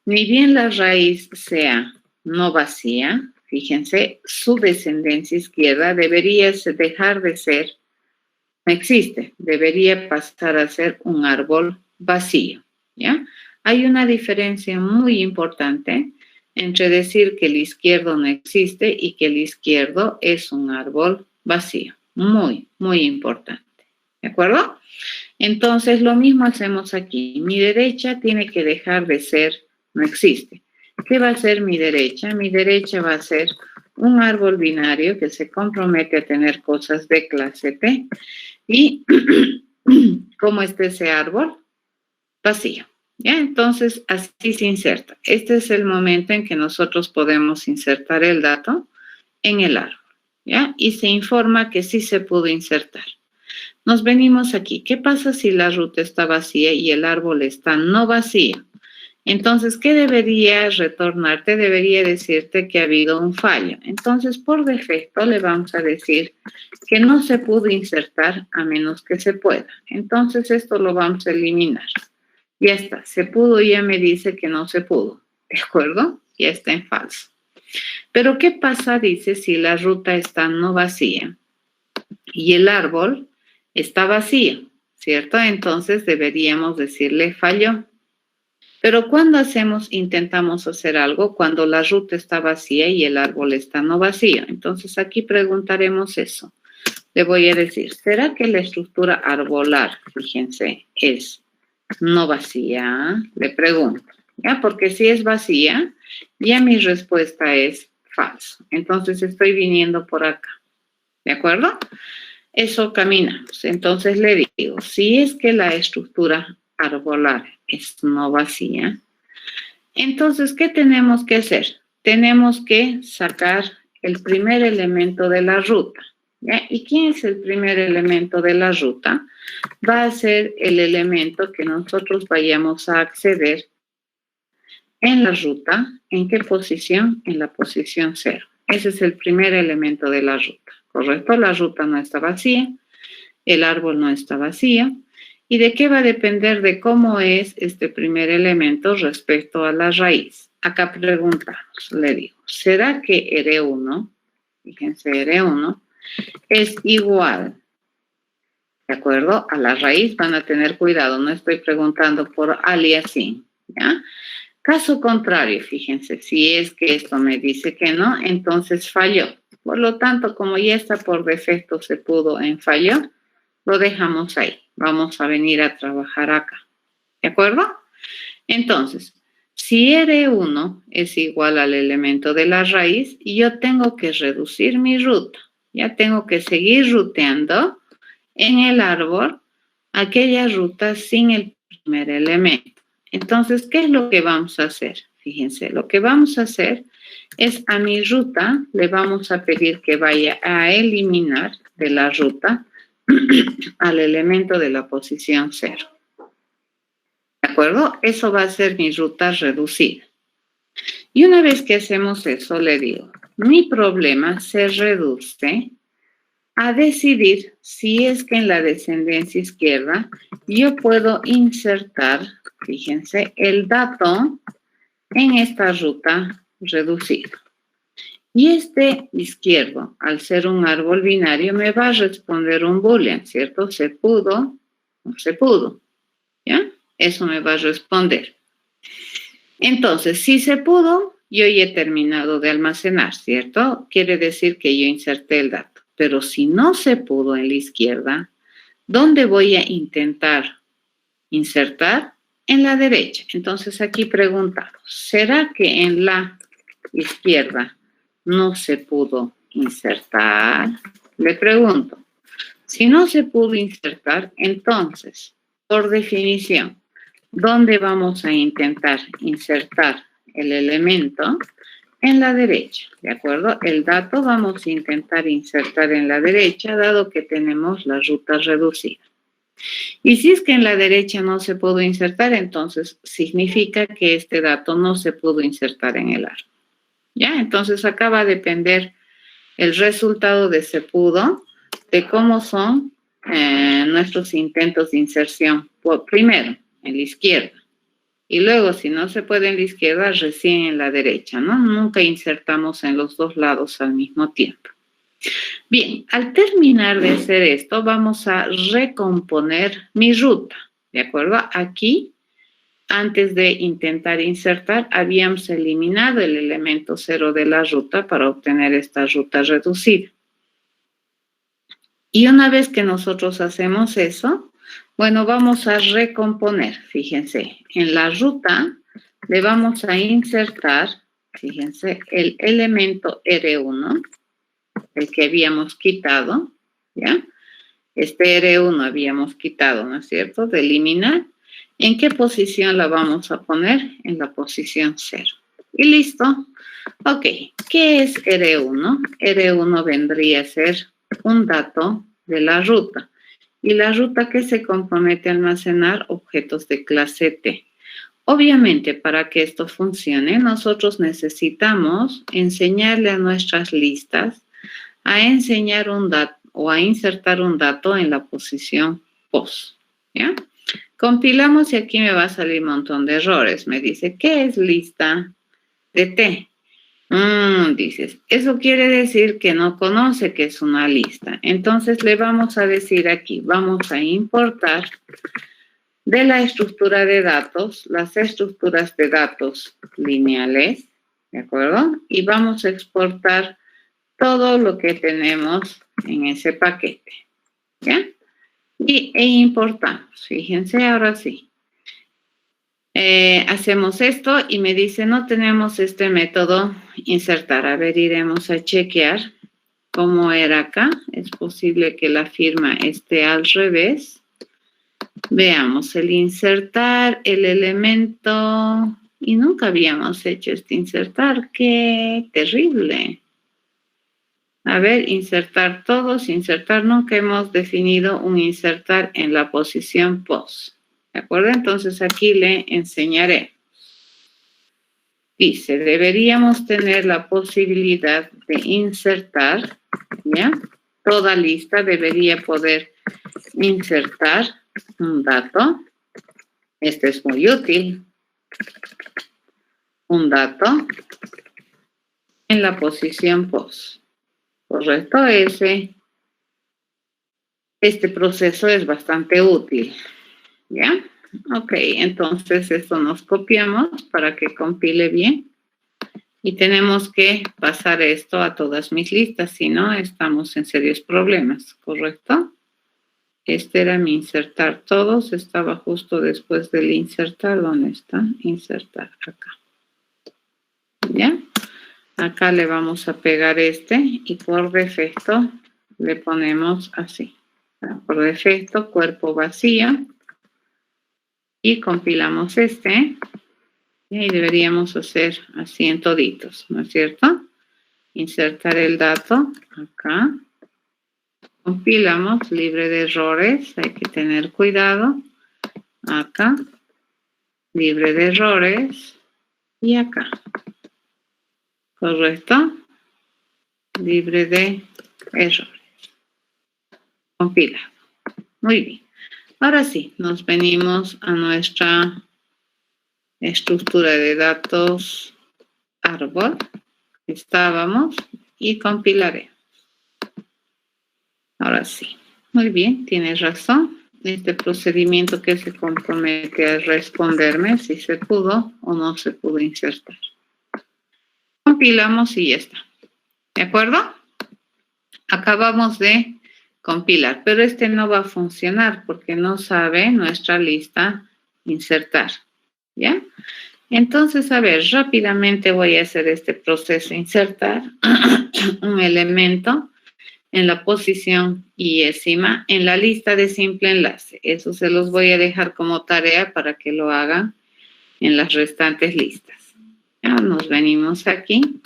Speaker 1: ni bien la raíz sea no vacía, fíjense, su descendencia izquierda debería dejar de ser, no existe, debería pasar a ser un árbol vacío, ¿ya? Hay una diferencia muy importante entre decir que el izquierdo no existe y que el izquierdo es un árbol vacío. Muy, muy importante. ¿De acuerdo? Entonces, lo mismo hacemos aquí. Mi derecha tiene que dejar de ser, no existe. ¿Qué va a ser mi derecha? Mi derecha va a ser un árbol binario que se compromete a tener cosas de clase T. Y, ¿cómo está ese árbol? Vacío. ¿Ya? Entonces, así se inserta. Este es el momento en que nosotros podemos insertar el dato en el árbol. ¿Ya? Y se informa que sí se pudo insertar. Nos venimos aquí. ¿Qué pasa si la ruta está vacía y el árbol está no vacío? Entonces, ¿qué debería retornarte? Debería decirte que ha habido un fallo. Entonces, por defecto, le vamos a decir que no se pudo insertar a menos que se pueda. Entonces, esto lo vamos a eliminar. Ya está. Se pudo, ya me dice que no se pudo. ¿De acuerdo? Ya está en falso. Pero, ¿qué pasa? Dice, si la ruta está no vacía y el árbol está vacío, ¿cierto? Entonces, deberíamos decirle falló. Pero cuando intentamos hacer algo, cuando la ruta está vacía y el árbol está no vacío. Entonces aquí preguntaremos eso. Le voy a decir, ¿será que la estructura arbolar, fíjense, es no vacía? Le pregunto, ¿ya? Porque si es vacía, ya mi respuesta es falso. Entonces estoy viniendo por acá, ¿de acuerdo? Eso caminamos. Entonces le digo, si es que la estructura arbolar es no vacía, entonces, ¿qué tenemos que hacer? Tenemos que sacar el primer elemento de la ruta, ¿ya? ¿Y quién es el primer elemento de la ruta? Va a ser el elemento que nosotros vayamos a acceder en la ruta. ¿En qué posición? En la posición 0. Ese es el primer elemento de la ruta, ¿correcto? La ruta no está vacía, el árbol no está vacío. ¿Y de qué va a depender de cómo es este primer elemento respecto a la raíz? Acá preguntamos, le digo, ¿será que R1, fíjense, R1 es igual, de acuerdo, a la raíz? Van a tener cuidado, no estoy preguntando por aliasing, ¿ya? Caso contrario, fíjense, si es que esto me dice que no, entonces falló. Por lo tanto, como ya está por defecto, se pudo en falló, lo dejamos ahí. Vamos a venir a trabajar acá. ¿De acuerdo? Entonces, si R1 es igual al elemento de la raíz, yo tengo que reducir mi ruta. Ya tengo que seguir ruteando en el árbol aquella ruta sin el primer elemento. Entonces, ¿qué es lo que vamos a hacer? Fíjense, lo que vamos a hacer es a mi ruta le vamos a pedir que vaya a eliminar de la ruta al elemento de la posición 0. ¿De acuerdo? Eso va a ser mi ruta reducida. Y una vez que hacemos eso, le digo, mi problema se reduce a decidir si es que en la descendencia izquierda yo puedo insertar, fíjense, el dato en esta ruta reducida. Y este izquierdo, al ser un árbol binario, me va a responder un boolean, ¿cierto? ¿Se pudo? No se pudo, ¿ya? Eso me va a responder. Entonces, si se pudo, yo ya he terminado de almacenar, ¿cierto? Quiere decir que yo inserté el dato. Pero si no se pudo en la izquierda, ¿Dónde voy a intentar insertar? En la derecha. Entonces aquí preguntamos, ¿será que en la izquierda no se pudo insertar? Le pregunto, si no se pudo insertar, entonces, por definición, ¿dónde vamos a intentar insertar el elemento? En la derecha, ¿de acuerdo? El dato vamos a intentar insertar en la derecha, dado que tenemos la ruta reducida. Y si es que en la derecha no se pudo insertar, entonces significa que este dato no se pudo insertar en el árbol. ¿Ya? Entonces acá va a depender el resultado de se pudo, de cómo son nuestros intentos de inserción. Primero, en la izquierda. Y luego, si no se puede en la izquierda, recién en la derecha, ¿no? Nunca insertamos en los dos lados al mismo tiempo. Bien, al terminar de hacer esto, vamos a recomponer mi ruta, ¿de acuerdo? Aquí, antes de intentar insertar, habíamos eliminado el elemento 0 de la ruta para obtener esta ruta reducida. Y una vez que nosotros hacemos eso, bueno, vamos a recomponer, fíjense, en la ruta le vamos a insertar, fíjense, el elemento R1, el que habíamos quitado, ¿ya? Este R1 habíamos quitado, ¿no es cierto? De eliminar. ¿En qué posición la vamos a poner? En la posición 0. Y listo. Ok, ¿qué es R1? R1 vendría a ser un dato de la ruta. Y la ruta que se compromete a almacenar objetos de clase T. Obviamente, para que esto funcione, nosotros necesitamos enseñarle a nuestras listas a enseñar un dato o a insertar un dato en la posición POS. ¿Ya? Compilamos y aquí me va a salir un montón de errores. Me dice, ¿qué es lista de T? Dices, eso quiere decir que no conoce que es una lista. Entonces le vamos a decir aquí, vamos a importar de la estructura de datos, las estructuras de datos lineales, ¿de acuerdo? Y vamos a exportar todo lo que tenemos en ese paquete, ¿ya? E importamos, fíjense, ahora sí. Hacemos esto y me dice, no tenemos este método insertar. A ver, iremos a chequear cómo era acá. Es posible que la firma esté al revés. Veamos, el insertar el elemento, y nunca habíamos hecho este insertar, ¡qué terrible! A ver, insertar todos, insertar, nunca hemos definido un insertar en la posición POS. ¿De acuerdo? Entonces aquí le enseñaré. Dice, deberíamos tener la posibilidad de insertar, ¿ya? Toda lista debería poder insertar un dato. Este es muy útil. Un dato en la posición POS. Correcto, este proceso es bastante útil. ¿Ya? Ok, entonces esto nos copiamos para que compile bien. Y tenemos que pasar esto a todas mis listas, si no estamos en serios problemas, ¿correcto? Este era mi insertar todos, estaba justo después del insertar. ¿Dónde está? Insertar, acá. ¿Ya? Acá le vamos a pegar este y por defecto le ponemos así. Por defecto, cuerpo vacío. Y compilamos este. Y ahí deberíamos hacer así en toditos, ¿no es cierto? Insertar el dato acá. Compilamos, libre de errores, hay que tener cuidado. Acá, libre de errores. Y acá. ¿Correcto? Libre de errores. Compilado. Muy bien. Ahora sí, nos venimos a nuestra estructura de datos árbol. Estábamos y compilaré. Ahora sí. Muy bien, tienes razón. Este procedimiento que se compromete a responderme si se pudo o no se pudo insertar. Compilamos y ya está. ¿De acuerdo? Acabamos de compilar, pero este no va a funcionar porque no sabe nuestra lista insertar, ¿ya? Entonces, a ver, rápidamente voy a hacer este proceso, insertar un elemento en la posición yésima en la lista de simple enlace. Eso se los voy a dejar como tarea para que lo hagan en las restantes listas. Ya nos venimos aquí,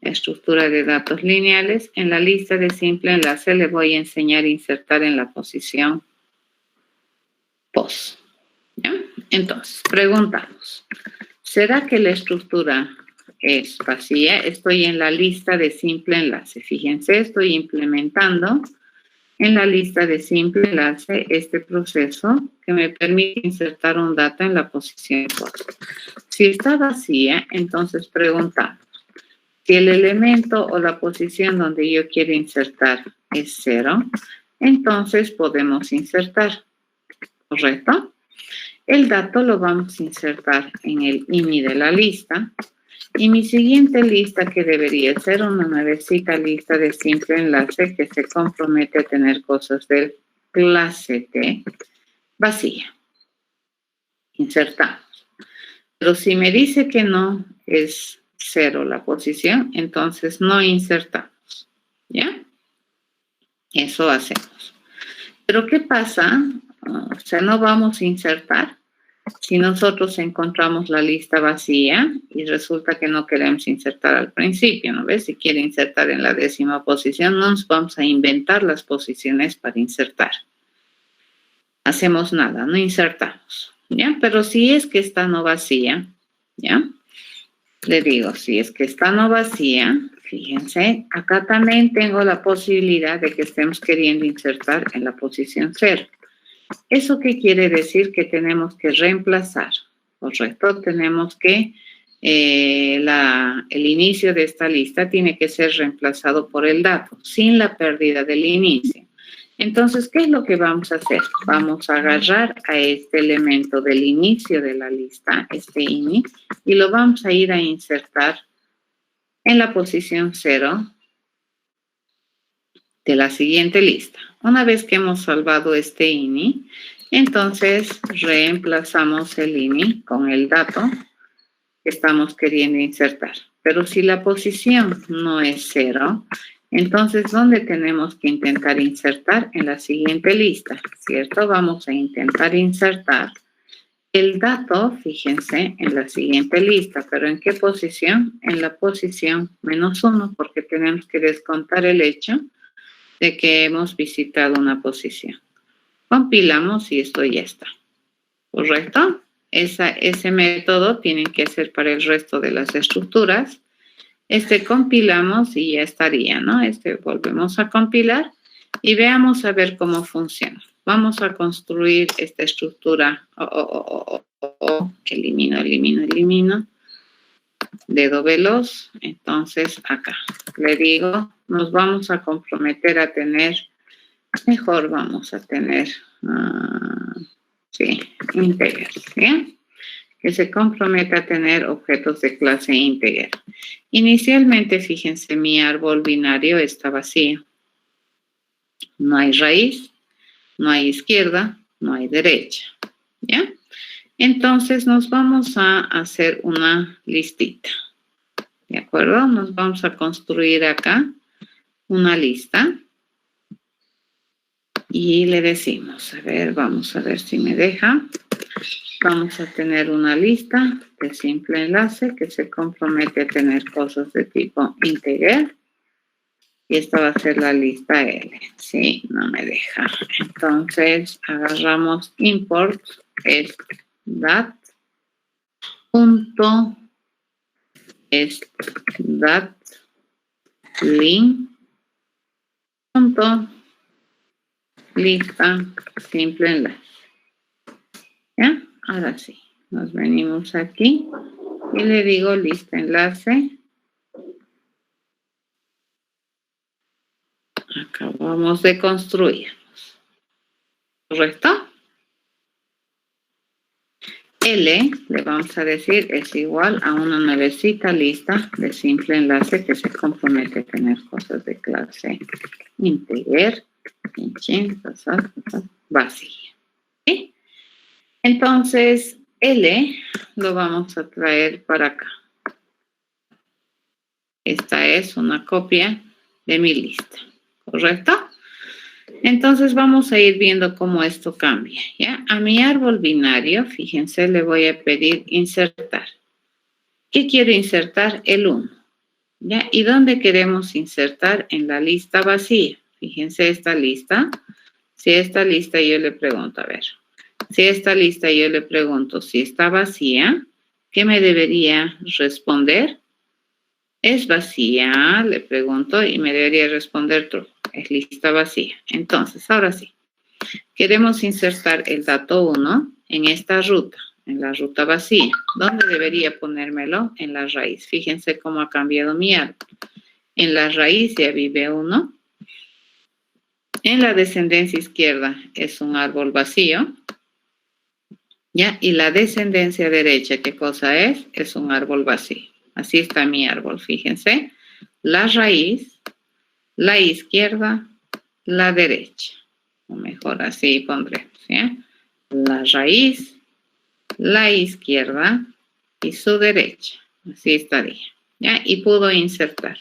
Speaker 1: estructura de datos lineales. En la lista de simple enlace le voy a enseñar a insertar en la posición pos. ¿Ya? Entonces, preguntamos, ¿será que la estructura es vacía? Estoy en la lista de simple enlace. Fíjense, estoy implementando en la lista de simple enlace este proceso que me permite insertar un dato en la posición pos. Si está vacía, entonces preguntamos, si el elemento o la posición donde yo quiero insertar es 0, entonces podemos insertar, ¿correcto? El dato lo vamos a insertar en el ini de la lista y mi siguiente lista, que debería ser una nuevecita lista de simple enlace que se compromete a tener cosas de clase T, vacía. Insertamos. Pero si me dice que no es 0 la posición, entonces no insertamos, ¿ya? Eso hacemos. Pero ¿qué pasa? O sea, no vamos a insertar si nosotros encontramos la lista vacía y resulta que no queremos insertar al principio, ¿no ves? Si quiere insertar en la 10ª posición, no nos vamos a inventar las posiciones para insertar. Hacemos nada, no insertamos, ¿ya? Pero si es que está no vacía, ¿ya? Le digo, si es que está no vacía, fíjense, acá también tengo la posibilidad de que estemos queriendo insertar en la posición 0. ¿Eso qué quiere decir? Que tenemos que reemplazar, ¿correcto? Tenemos que, el inicio de esta lista tiene que ser reemplazado por el dato, sin la pérdida del inicio. Entonces, ¿qué es lo que vamos a hacer? Vamos a agarrar a este elemento del inicio de la lista, este ini, y lo vamos a ir a insertar en la posición 0 de la siguiente lista. Una vez que hemos salvado este ini, entonces reemplazamos el ini con el dato que estamos queriendo insertar. Pero si la posición no es 0, entonces, ¿dónde tenemos que intentar insertar? En la siguiente lista, ¿cierto? Vamos a intentar insertar el dato, fíjense, en la siguiente lista. ¿Pero en qué posición? En la posición -1, porque tenemos que descontar el hecho de que hemos visitado una posición. Compilamos y esto ya está. ¿Correcto? Ese método tienen que hacer para el resto de las estructuras. Compilamos y ya estaría, ¿no? Volvemos a compilar y veamos a ver cómo funciona. Vamos a construir esta estructura. Elimino. Dedo veloz. Entonces, acá le digo, nos vamos a comprometer a tener, mejor vamos a tener, integer, ¿bien? Que se compromete a tener objetos de clase integer. Inicialmente, fíjense, mi árbol binario está vacío. No hay raíz, no hay izquierda, no hay derecha, ¿ya? Entonces, nos vamos a hacer una listita, ¿de acuerdo? Nos vamos a construir acá una lista y le decimos, a ver, vamos a ver si me deja. Vamos a tener una lista de simple enlace que se compromete a tener cosas de tipo integer. Y esta va a ser la lista L. Sí, no me deja. Entonces, agarramos import dat link lista simple enlace. ¿Ya? Ahora sí, nos venimos aquí y le digo lista enlace. Acabamos de construir. ¿Correcto? L, le vamos a decir, es igual a una nuevecita lista de simple enlace que se compromete a tener cosas de clase integer. Vacía. ¿Sí? Entonces, L lo vamos a traer para acá. Esta es una copia de mi lista, ¿correcto? Entonces vamos a ir viendo cómo esto cambia, ¿ya? A mi árbol binario, fíjense, le voy a pedir insertar. ¿Qué quiero insertar? El 1, ¿ya? ¿Y dónde queremos insertar? En la lista vacía. Fíjense esta lista. Si esta lista yo le pregunto, a ver, si esta lista yo le pregunto si está vacía, ¿qué me debería responder? Es vacía, le pregunto, y me debería responder true. Es lista vacía. Entonces, ahora sí. Queremos insertar el dato 1 en esta ruta, en la ruta vacía. ¿Dónde debería ponérmelo? En la raíz. Fíjense cómo ha cambiado mi árbol. En la raíz ya vive 1. En la descendencia izquierda es un árbol vacío. ¿Ya? Y la descendencia derecha, ¿qué cosa es? Es un árbol vacío. Así está mi árbol, fíjense. La raíz, la izquierda, la derecha. O mejor, así pondremos, ¿ya? La raíz, la izquierda y su derecha. Así estaría, ¿ya? Y puedo insertar.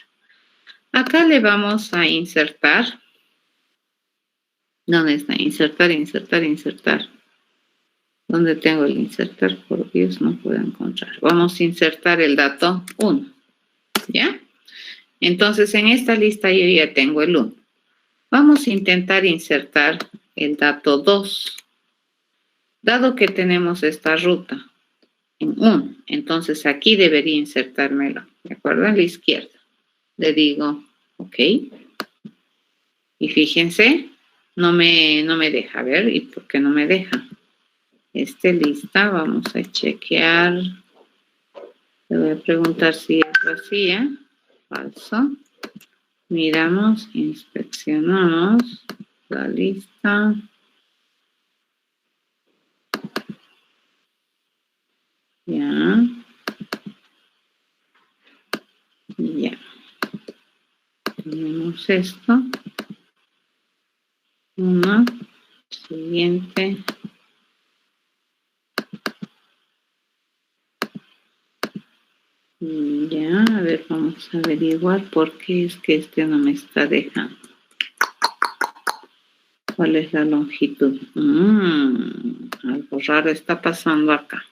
Speaker 1: Acá le vamos a insertar. ¿Dónde está? Insertar, insertar, insertar. ¿Dónde tengo el insertar? Por Dios, no puedo encontrar. Vamos a insertar el dato 1, ¿ya? Entonces, en esta lista yo ya tengo el 1. Vamos a intentar insertar el dato 2. Dado que tenemos esta ruta en 1, entonces aquí debería insertármelo, ¿de acuerdo? A la izquierda. Le digo, ok. Y fíjense, no me deja, ver, ¿y por qué no me deja? Lista, vamos a chequear. Le voy a preguntar si es vacía. Falso. Miramos, inspeccionamos la lista. Ya. Ya. Tenemos esto. Una. Siguiente. Ya, a ver, vamos a averiguar por qué es que no me está dejando. ¿Cuál es la longitud? Algo raro está pasando acá.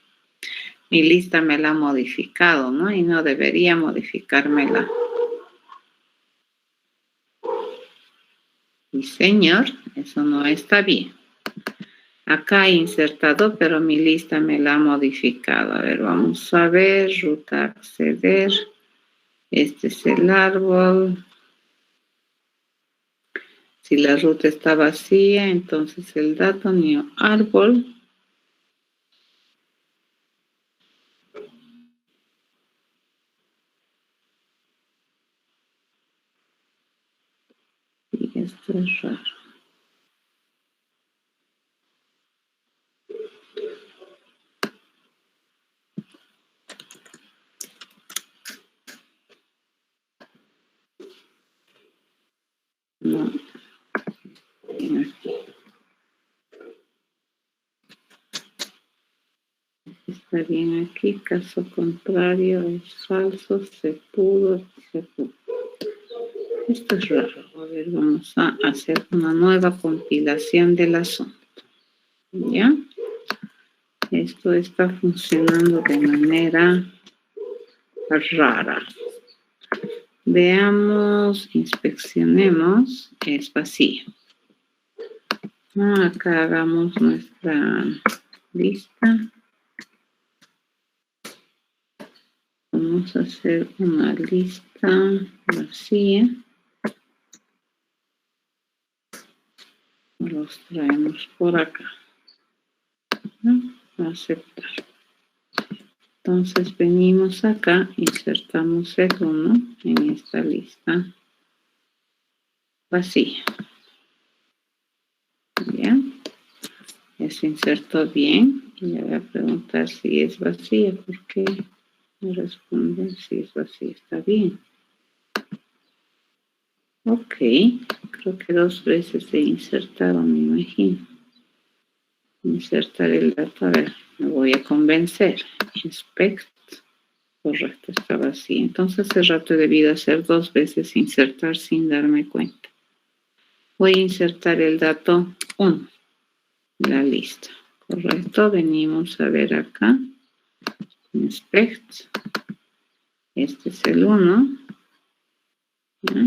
Speaker 1: Mi lista me la ha modificado, ¿no? Y no debería modificármela. Sí, señor, eso no está bien. Acá he insertado, pero mi lista me la ha modificado. A ver, vamos a ver, ruta acceder. Este es el árbol. Si la ruta está vacía, entonces el dato new árbol. Y esto es raro. No. Está bien aquí, caso contrario es falso, se pudo. Esto es raro. A ver, vamos a hacer una nueva compilación del asunto. ¿Ya? Esto está funcionando de manera rara. Veamos, inspeccionemos, es vacío. Acá hagamos nuestra lista. Vamos a hacer una lista vacía. Los traemos por acá. ¿No? Aceptar. Entonces venimos acá, insertamos el 1 en esta lista vacía. ¿Ya? Ya se insertó bien. Y le voy a preguntar si es vacía, porque me responden si es vacía, está bien. Ok, creo que 2 veces se insertaron, me imagino. Insertar el dato, a ver, me voy a convencer. Inspect, correcto, estaba así. Entonces hace rato he debido hacer 2 veces insertar sin darme cuenta. Voy a insertar el dato 1 en la lista. Correcto, venimos a ver acá. Inspect. Este es el 1. ¿Ya?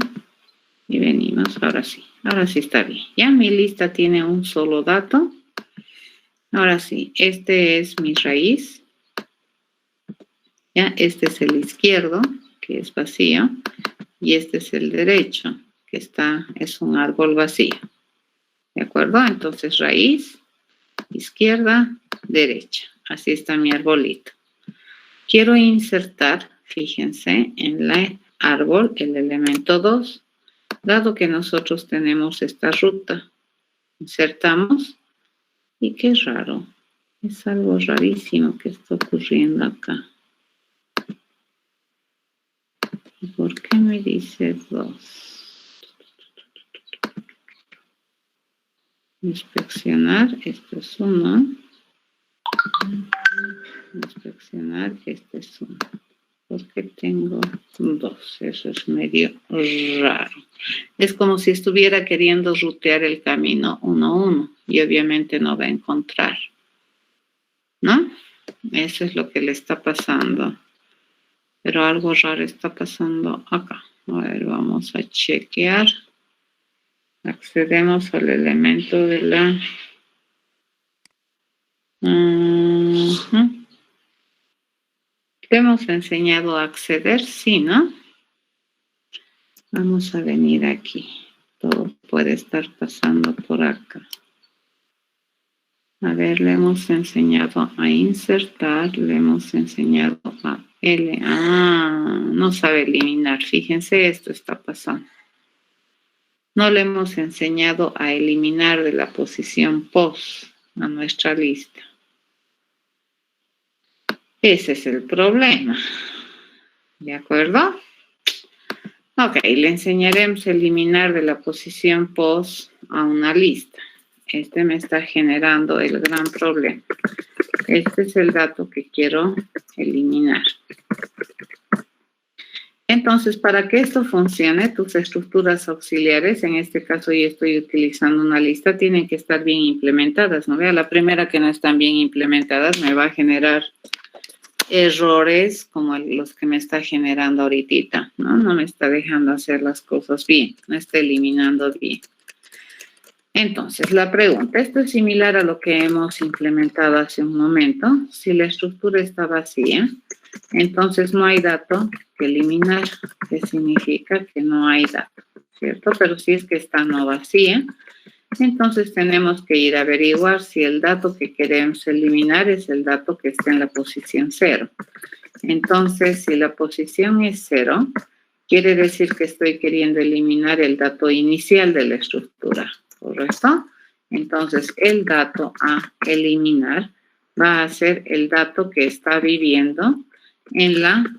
Speaker 1: Y venimos, ahora sí está bien. Ya mi lista tiene un solo dato. Ahora sí, este es mi raíz. Ya, este es el izquierdo, que es vacío. Y este es el derecho, que es un árbol vacío. ¿De acuerdo? Entonces, raíz, izquierda, derecha. Así está mi arbolito. Quiero insertar, fíjense, en el árbol el elemento 2. Dado que nosotros tenemos esta ruta, insertamos. Y qué raro. Es algo rarísimo que está ocurriendo acá. ¿Por qué me dice 2? Inspeccionar, esto es 1. Inspeccionar, este es 1. ¿Por qué tengo 2? Eso es medio raro. Es como si estuviera queriendo rutear el camino 1-1 y obviamente no va a encontrar. ¿No? Eso es lo que le está pasando. Pero algo raro está pasando acá. A ver, vamos a chequear. Accedemos al elemento de la... ¿Te hemos enseñado a acceder? Sí, ¿no? Vamos a venir aquí. Todo puede estar pasando por acá. A ver, le hemos enseñado a insertar, le hemos enseñado a L. No sabe eliminar. Fíjense, esto está pasando. No le hemos enseñado a eliminar de la posición post a nuestra lista. Ese es el problema. ¿De acuerdo? Ok, le enseñaremos a eliminar de la posición post a una lista. Este me está generando el gran problema. Este es el dato que quiero eliminar. Entonces, para que esto funcione, tus estructuras auxiliares, en este caso yo estoy utilizando una lista, tienen que estar bien implementadas, ¿no? Vea, la primera que no están bien implementadas me va a generar errores como los que me está generando ahorita, ¿no? No me está dejando hacer las cosas bien, no está eliminando bien. Entonces, la pregunta, esto es similar a lo que hemos implementado hace un momento. Si la estructura está vacía, entonces no hay dato que eliminar, que significa que no hay dato, ¿cierto? Pero si es que está no vacía, entonces tenemos que ir a averiguar si el dato que queremos eliminar es el dato que está en la posición 0. Entonces, si la posición es 0, quiere decir que estoy queriendo eliminar el dato inicial de la estructura, ¿correcto? Entonces, el dato a eliminar va a ser el dato que está viviendo en la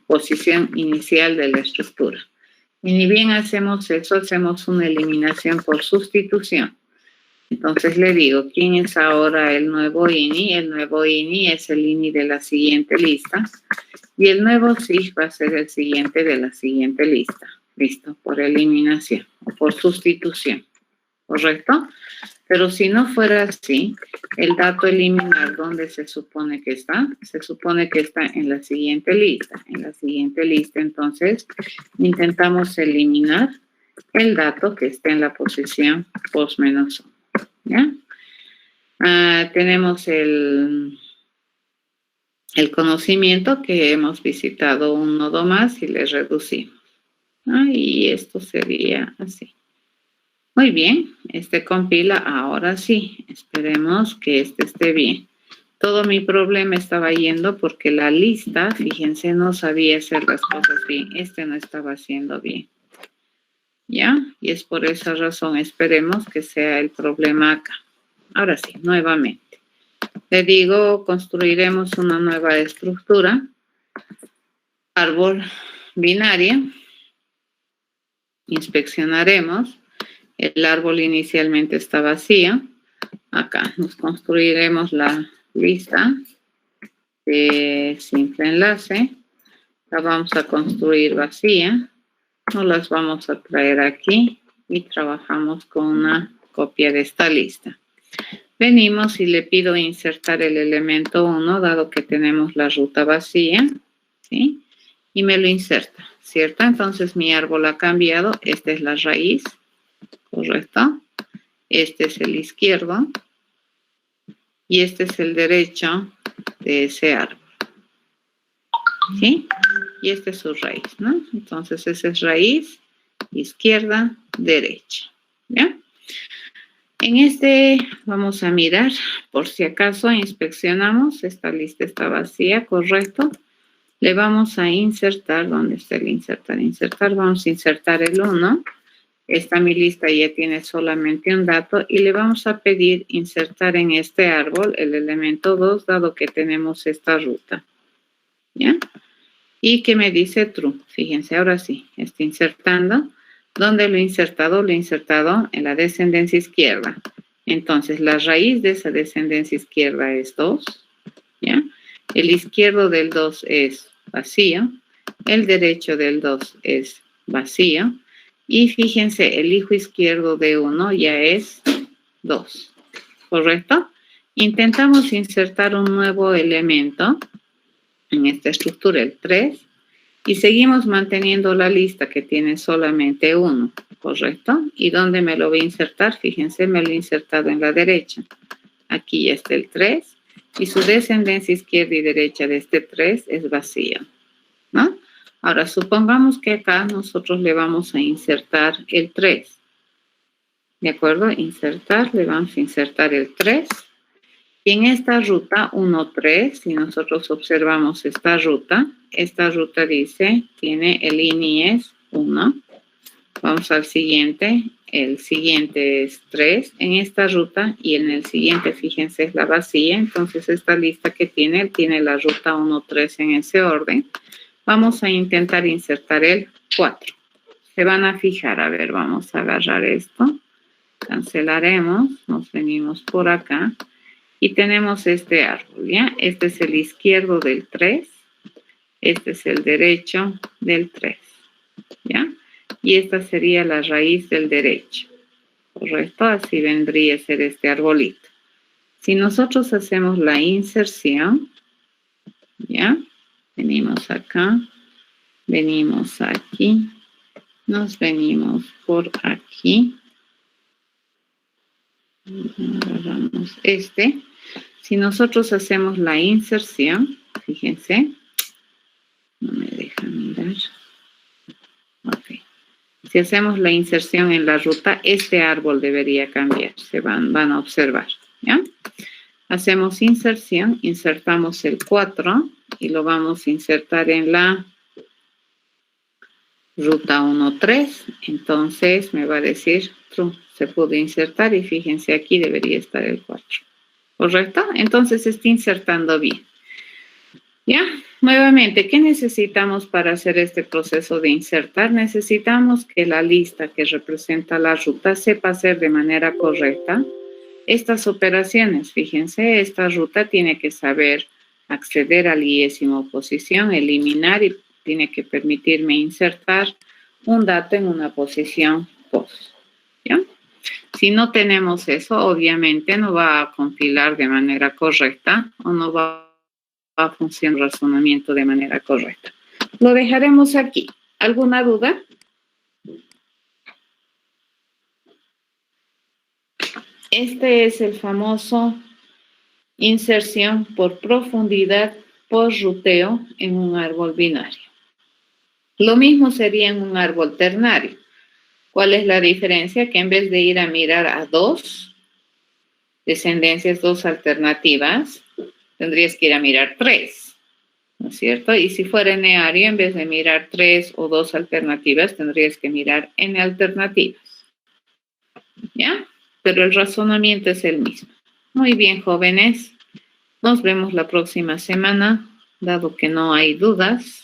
Speaker 1: posición inicial de la estructura. Y ni bien hacemos eso, hacemos una eliminación por sustitución. Entonces le digo, ¿quién es ahora el nuevo INI? El nuevo INI es el INI de la siguiente lista. Y el nuevo SIG va a ser el siguiente de la siguiente lista. Listo, por eliminación o por sustitución. ¿Correcto? Pero si no fuera así, el dato eliminar, ¿dónde se supone que está? Se supone que está en la siguiente lista. En la siguiente lista, entonces, intentamos eliminar el dato que esté en la posición post menos 1. ¿Ya? Tenemos el conocimiento que hemos visitado un nodo más y le reducimos. Y esto sería así. Muy bien, este compila, ahora sí, esperemos que este esté bien. Todo mi problema estaba yendo porque la lista, fíjense, no sabía hacer las cosas bien. Este no estaba haciendo bien. ¿Ya? Y es por esa razón, esperemos que sea el problema acá. Ahora sí, nuevamente. Le digo, construiremos una nueva estructura. Árbol binaria. Inspeccionaremos. El árbol inicialmente está vacío. Acá nos construiremos la lista de simple enlace. La vamos a construir vacía. Nos las vamos a traer aquí y trabajamos con una copia de esta lista. Venimos y le pido insertar el elemento 1, dado que tenemos la ruta vacía, ¿sí? Y me lo inserta, ¿cierto? Entonces mi árbol ha cambiado. Esta es la raíz, ¿correcto? Este es el izquierdo y este es el derecho de ese árbol, ¿sí? Y esta es su raíz, ¿no? Entonces esa es raíz, izquierda, derecha, ¿ya? En este vamos a mirar, por si acaso inspeccionamos, esta lista está vacía, correcto. Le vamos a insertar, ¿dónde está el insertar? Insertar, vamos a insertar el 1. Esta mi lista ya tiene solamente un dato y le vamos a pedir insertar en este árbol el elemento 2, dado que tenemos esta ruta, ¿ya? Y que me dice true. Fíjense, ahora sí, está insertando. ¿Dónde lo he insertado? Lo he insertado en la descendencia izquierda. Entonces, la raíz de esa descendencia izquierda es 2, ¿ya? El izquierdo del 2 es vacío. El derecho del 2 es vacío. Y fíjense, el hijo izquierdo de 1 ya es 2, ¿correcto? Intentamos insertar un nuevo elemento en esta estructura, el 3. Y seguimos manteniendo la lista que tiene solamente 1, ¿correcto? ¿Y dónde me lo voy a insertar? Fíjense, me lo he insertado en la derecha. Aquí ya está el 3 y su descendencia izquierda y derecha de este 3 es vacía, ¿no? Ahora, supongamos que acá nosotros le vamos a insertar el 3. ¿De acuerdo? Insertar, le vamos a insertar el 3. Y en esta ruta 1, 3, si nosotros observamos esta ruta dice, tiene el INI es 1. Vamos al siguiente, el siguiente es 3 en esta ruta y en el siguiente, fíjense, es la vacía. Entonces esta lista que tiene la ruta 1, 3 en ese orden. Vamos a intentar insertar el 4. Se van a fijar, a ver, vamos a agarrar esto. Cancelaremos, nos venimos por acá. Y tenemos este árbol, ¿ya? Este es el izquierdo del 3. Este es el derecho del 3, ¿ya? Y esta sería la raíz del derecho, ¿correcto? Así vendría a ser este arbolito. Si nosotros hacemos la inserción, ¿ya? Venimos acá, venimos aquí, nos venimos por aquí. Agarramos este. Si nosotros hacemos la inserción, fíjense, no me deja mirar. Ok. Si hacemos la inserción en la ruta, este árbol debería cambiar. Se van a observar, ¿ya? Hacemos inserción, insertamos el 4 y lo vamos a insertar en la ruta 1, 3. Entonces me va a decir true. Se pudo insertar y fíjense aquí debería estar el 4. ¿Correcto? Entonces está insertando bien. ¿Ya? Nuevamente, ¿qué necesitamos para hacer este proceso de insertar? Necesitamos que la lista que representa la ruta sepa hacer de manera correcta estas operaciones. Fíjense, esta ruta tiene que saber acceder a la iésima posición, eliminar y tiene que permitirme insertar un dato en una posición post. ¿Ya? Si no tenemos eso, obviamente no va a compilar de manera correcta o no va a funcionar el razonamiento de manera correcta. Lo dejaremos aquí. ¿Alguna duda? Este es el famoso inserción por profundidad por ruteo en un árbol binario. Lo mismo sería en un árbol ternario. ¿Cuál es la diferencia? Que en vez de ir a mirar a 2 descendencias, 2 alternativas, tendrías que ir a mirar 3, ¿no es cierto? Y si fuera eneario, en vez de mirar 3 o 2 alternativas, tendrías que mirar n alternativas, ¿ya? Pero el razonamiento es el mismo. Muy bien, jóvenes. Nos vemos la próxima semana, dado que no hay dudas.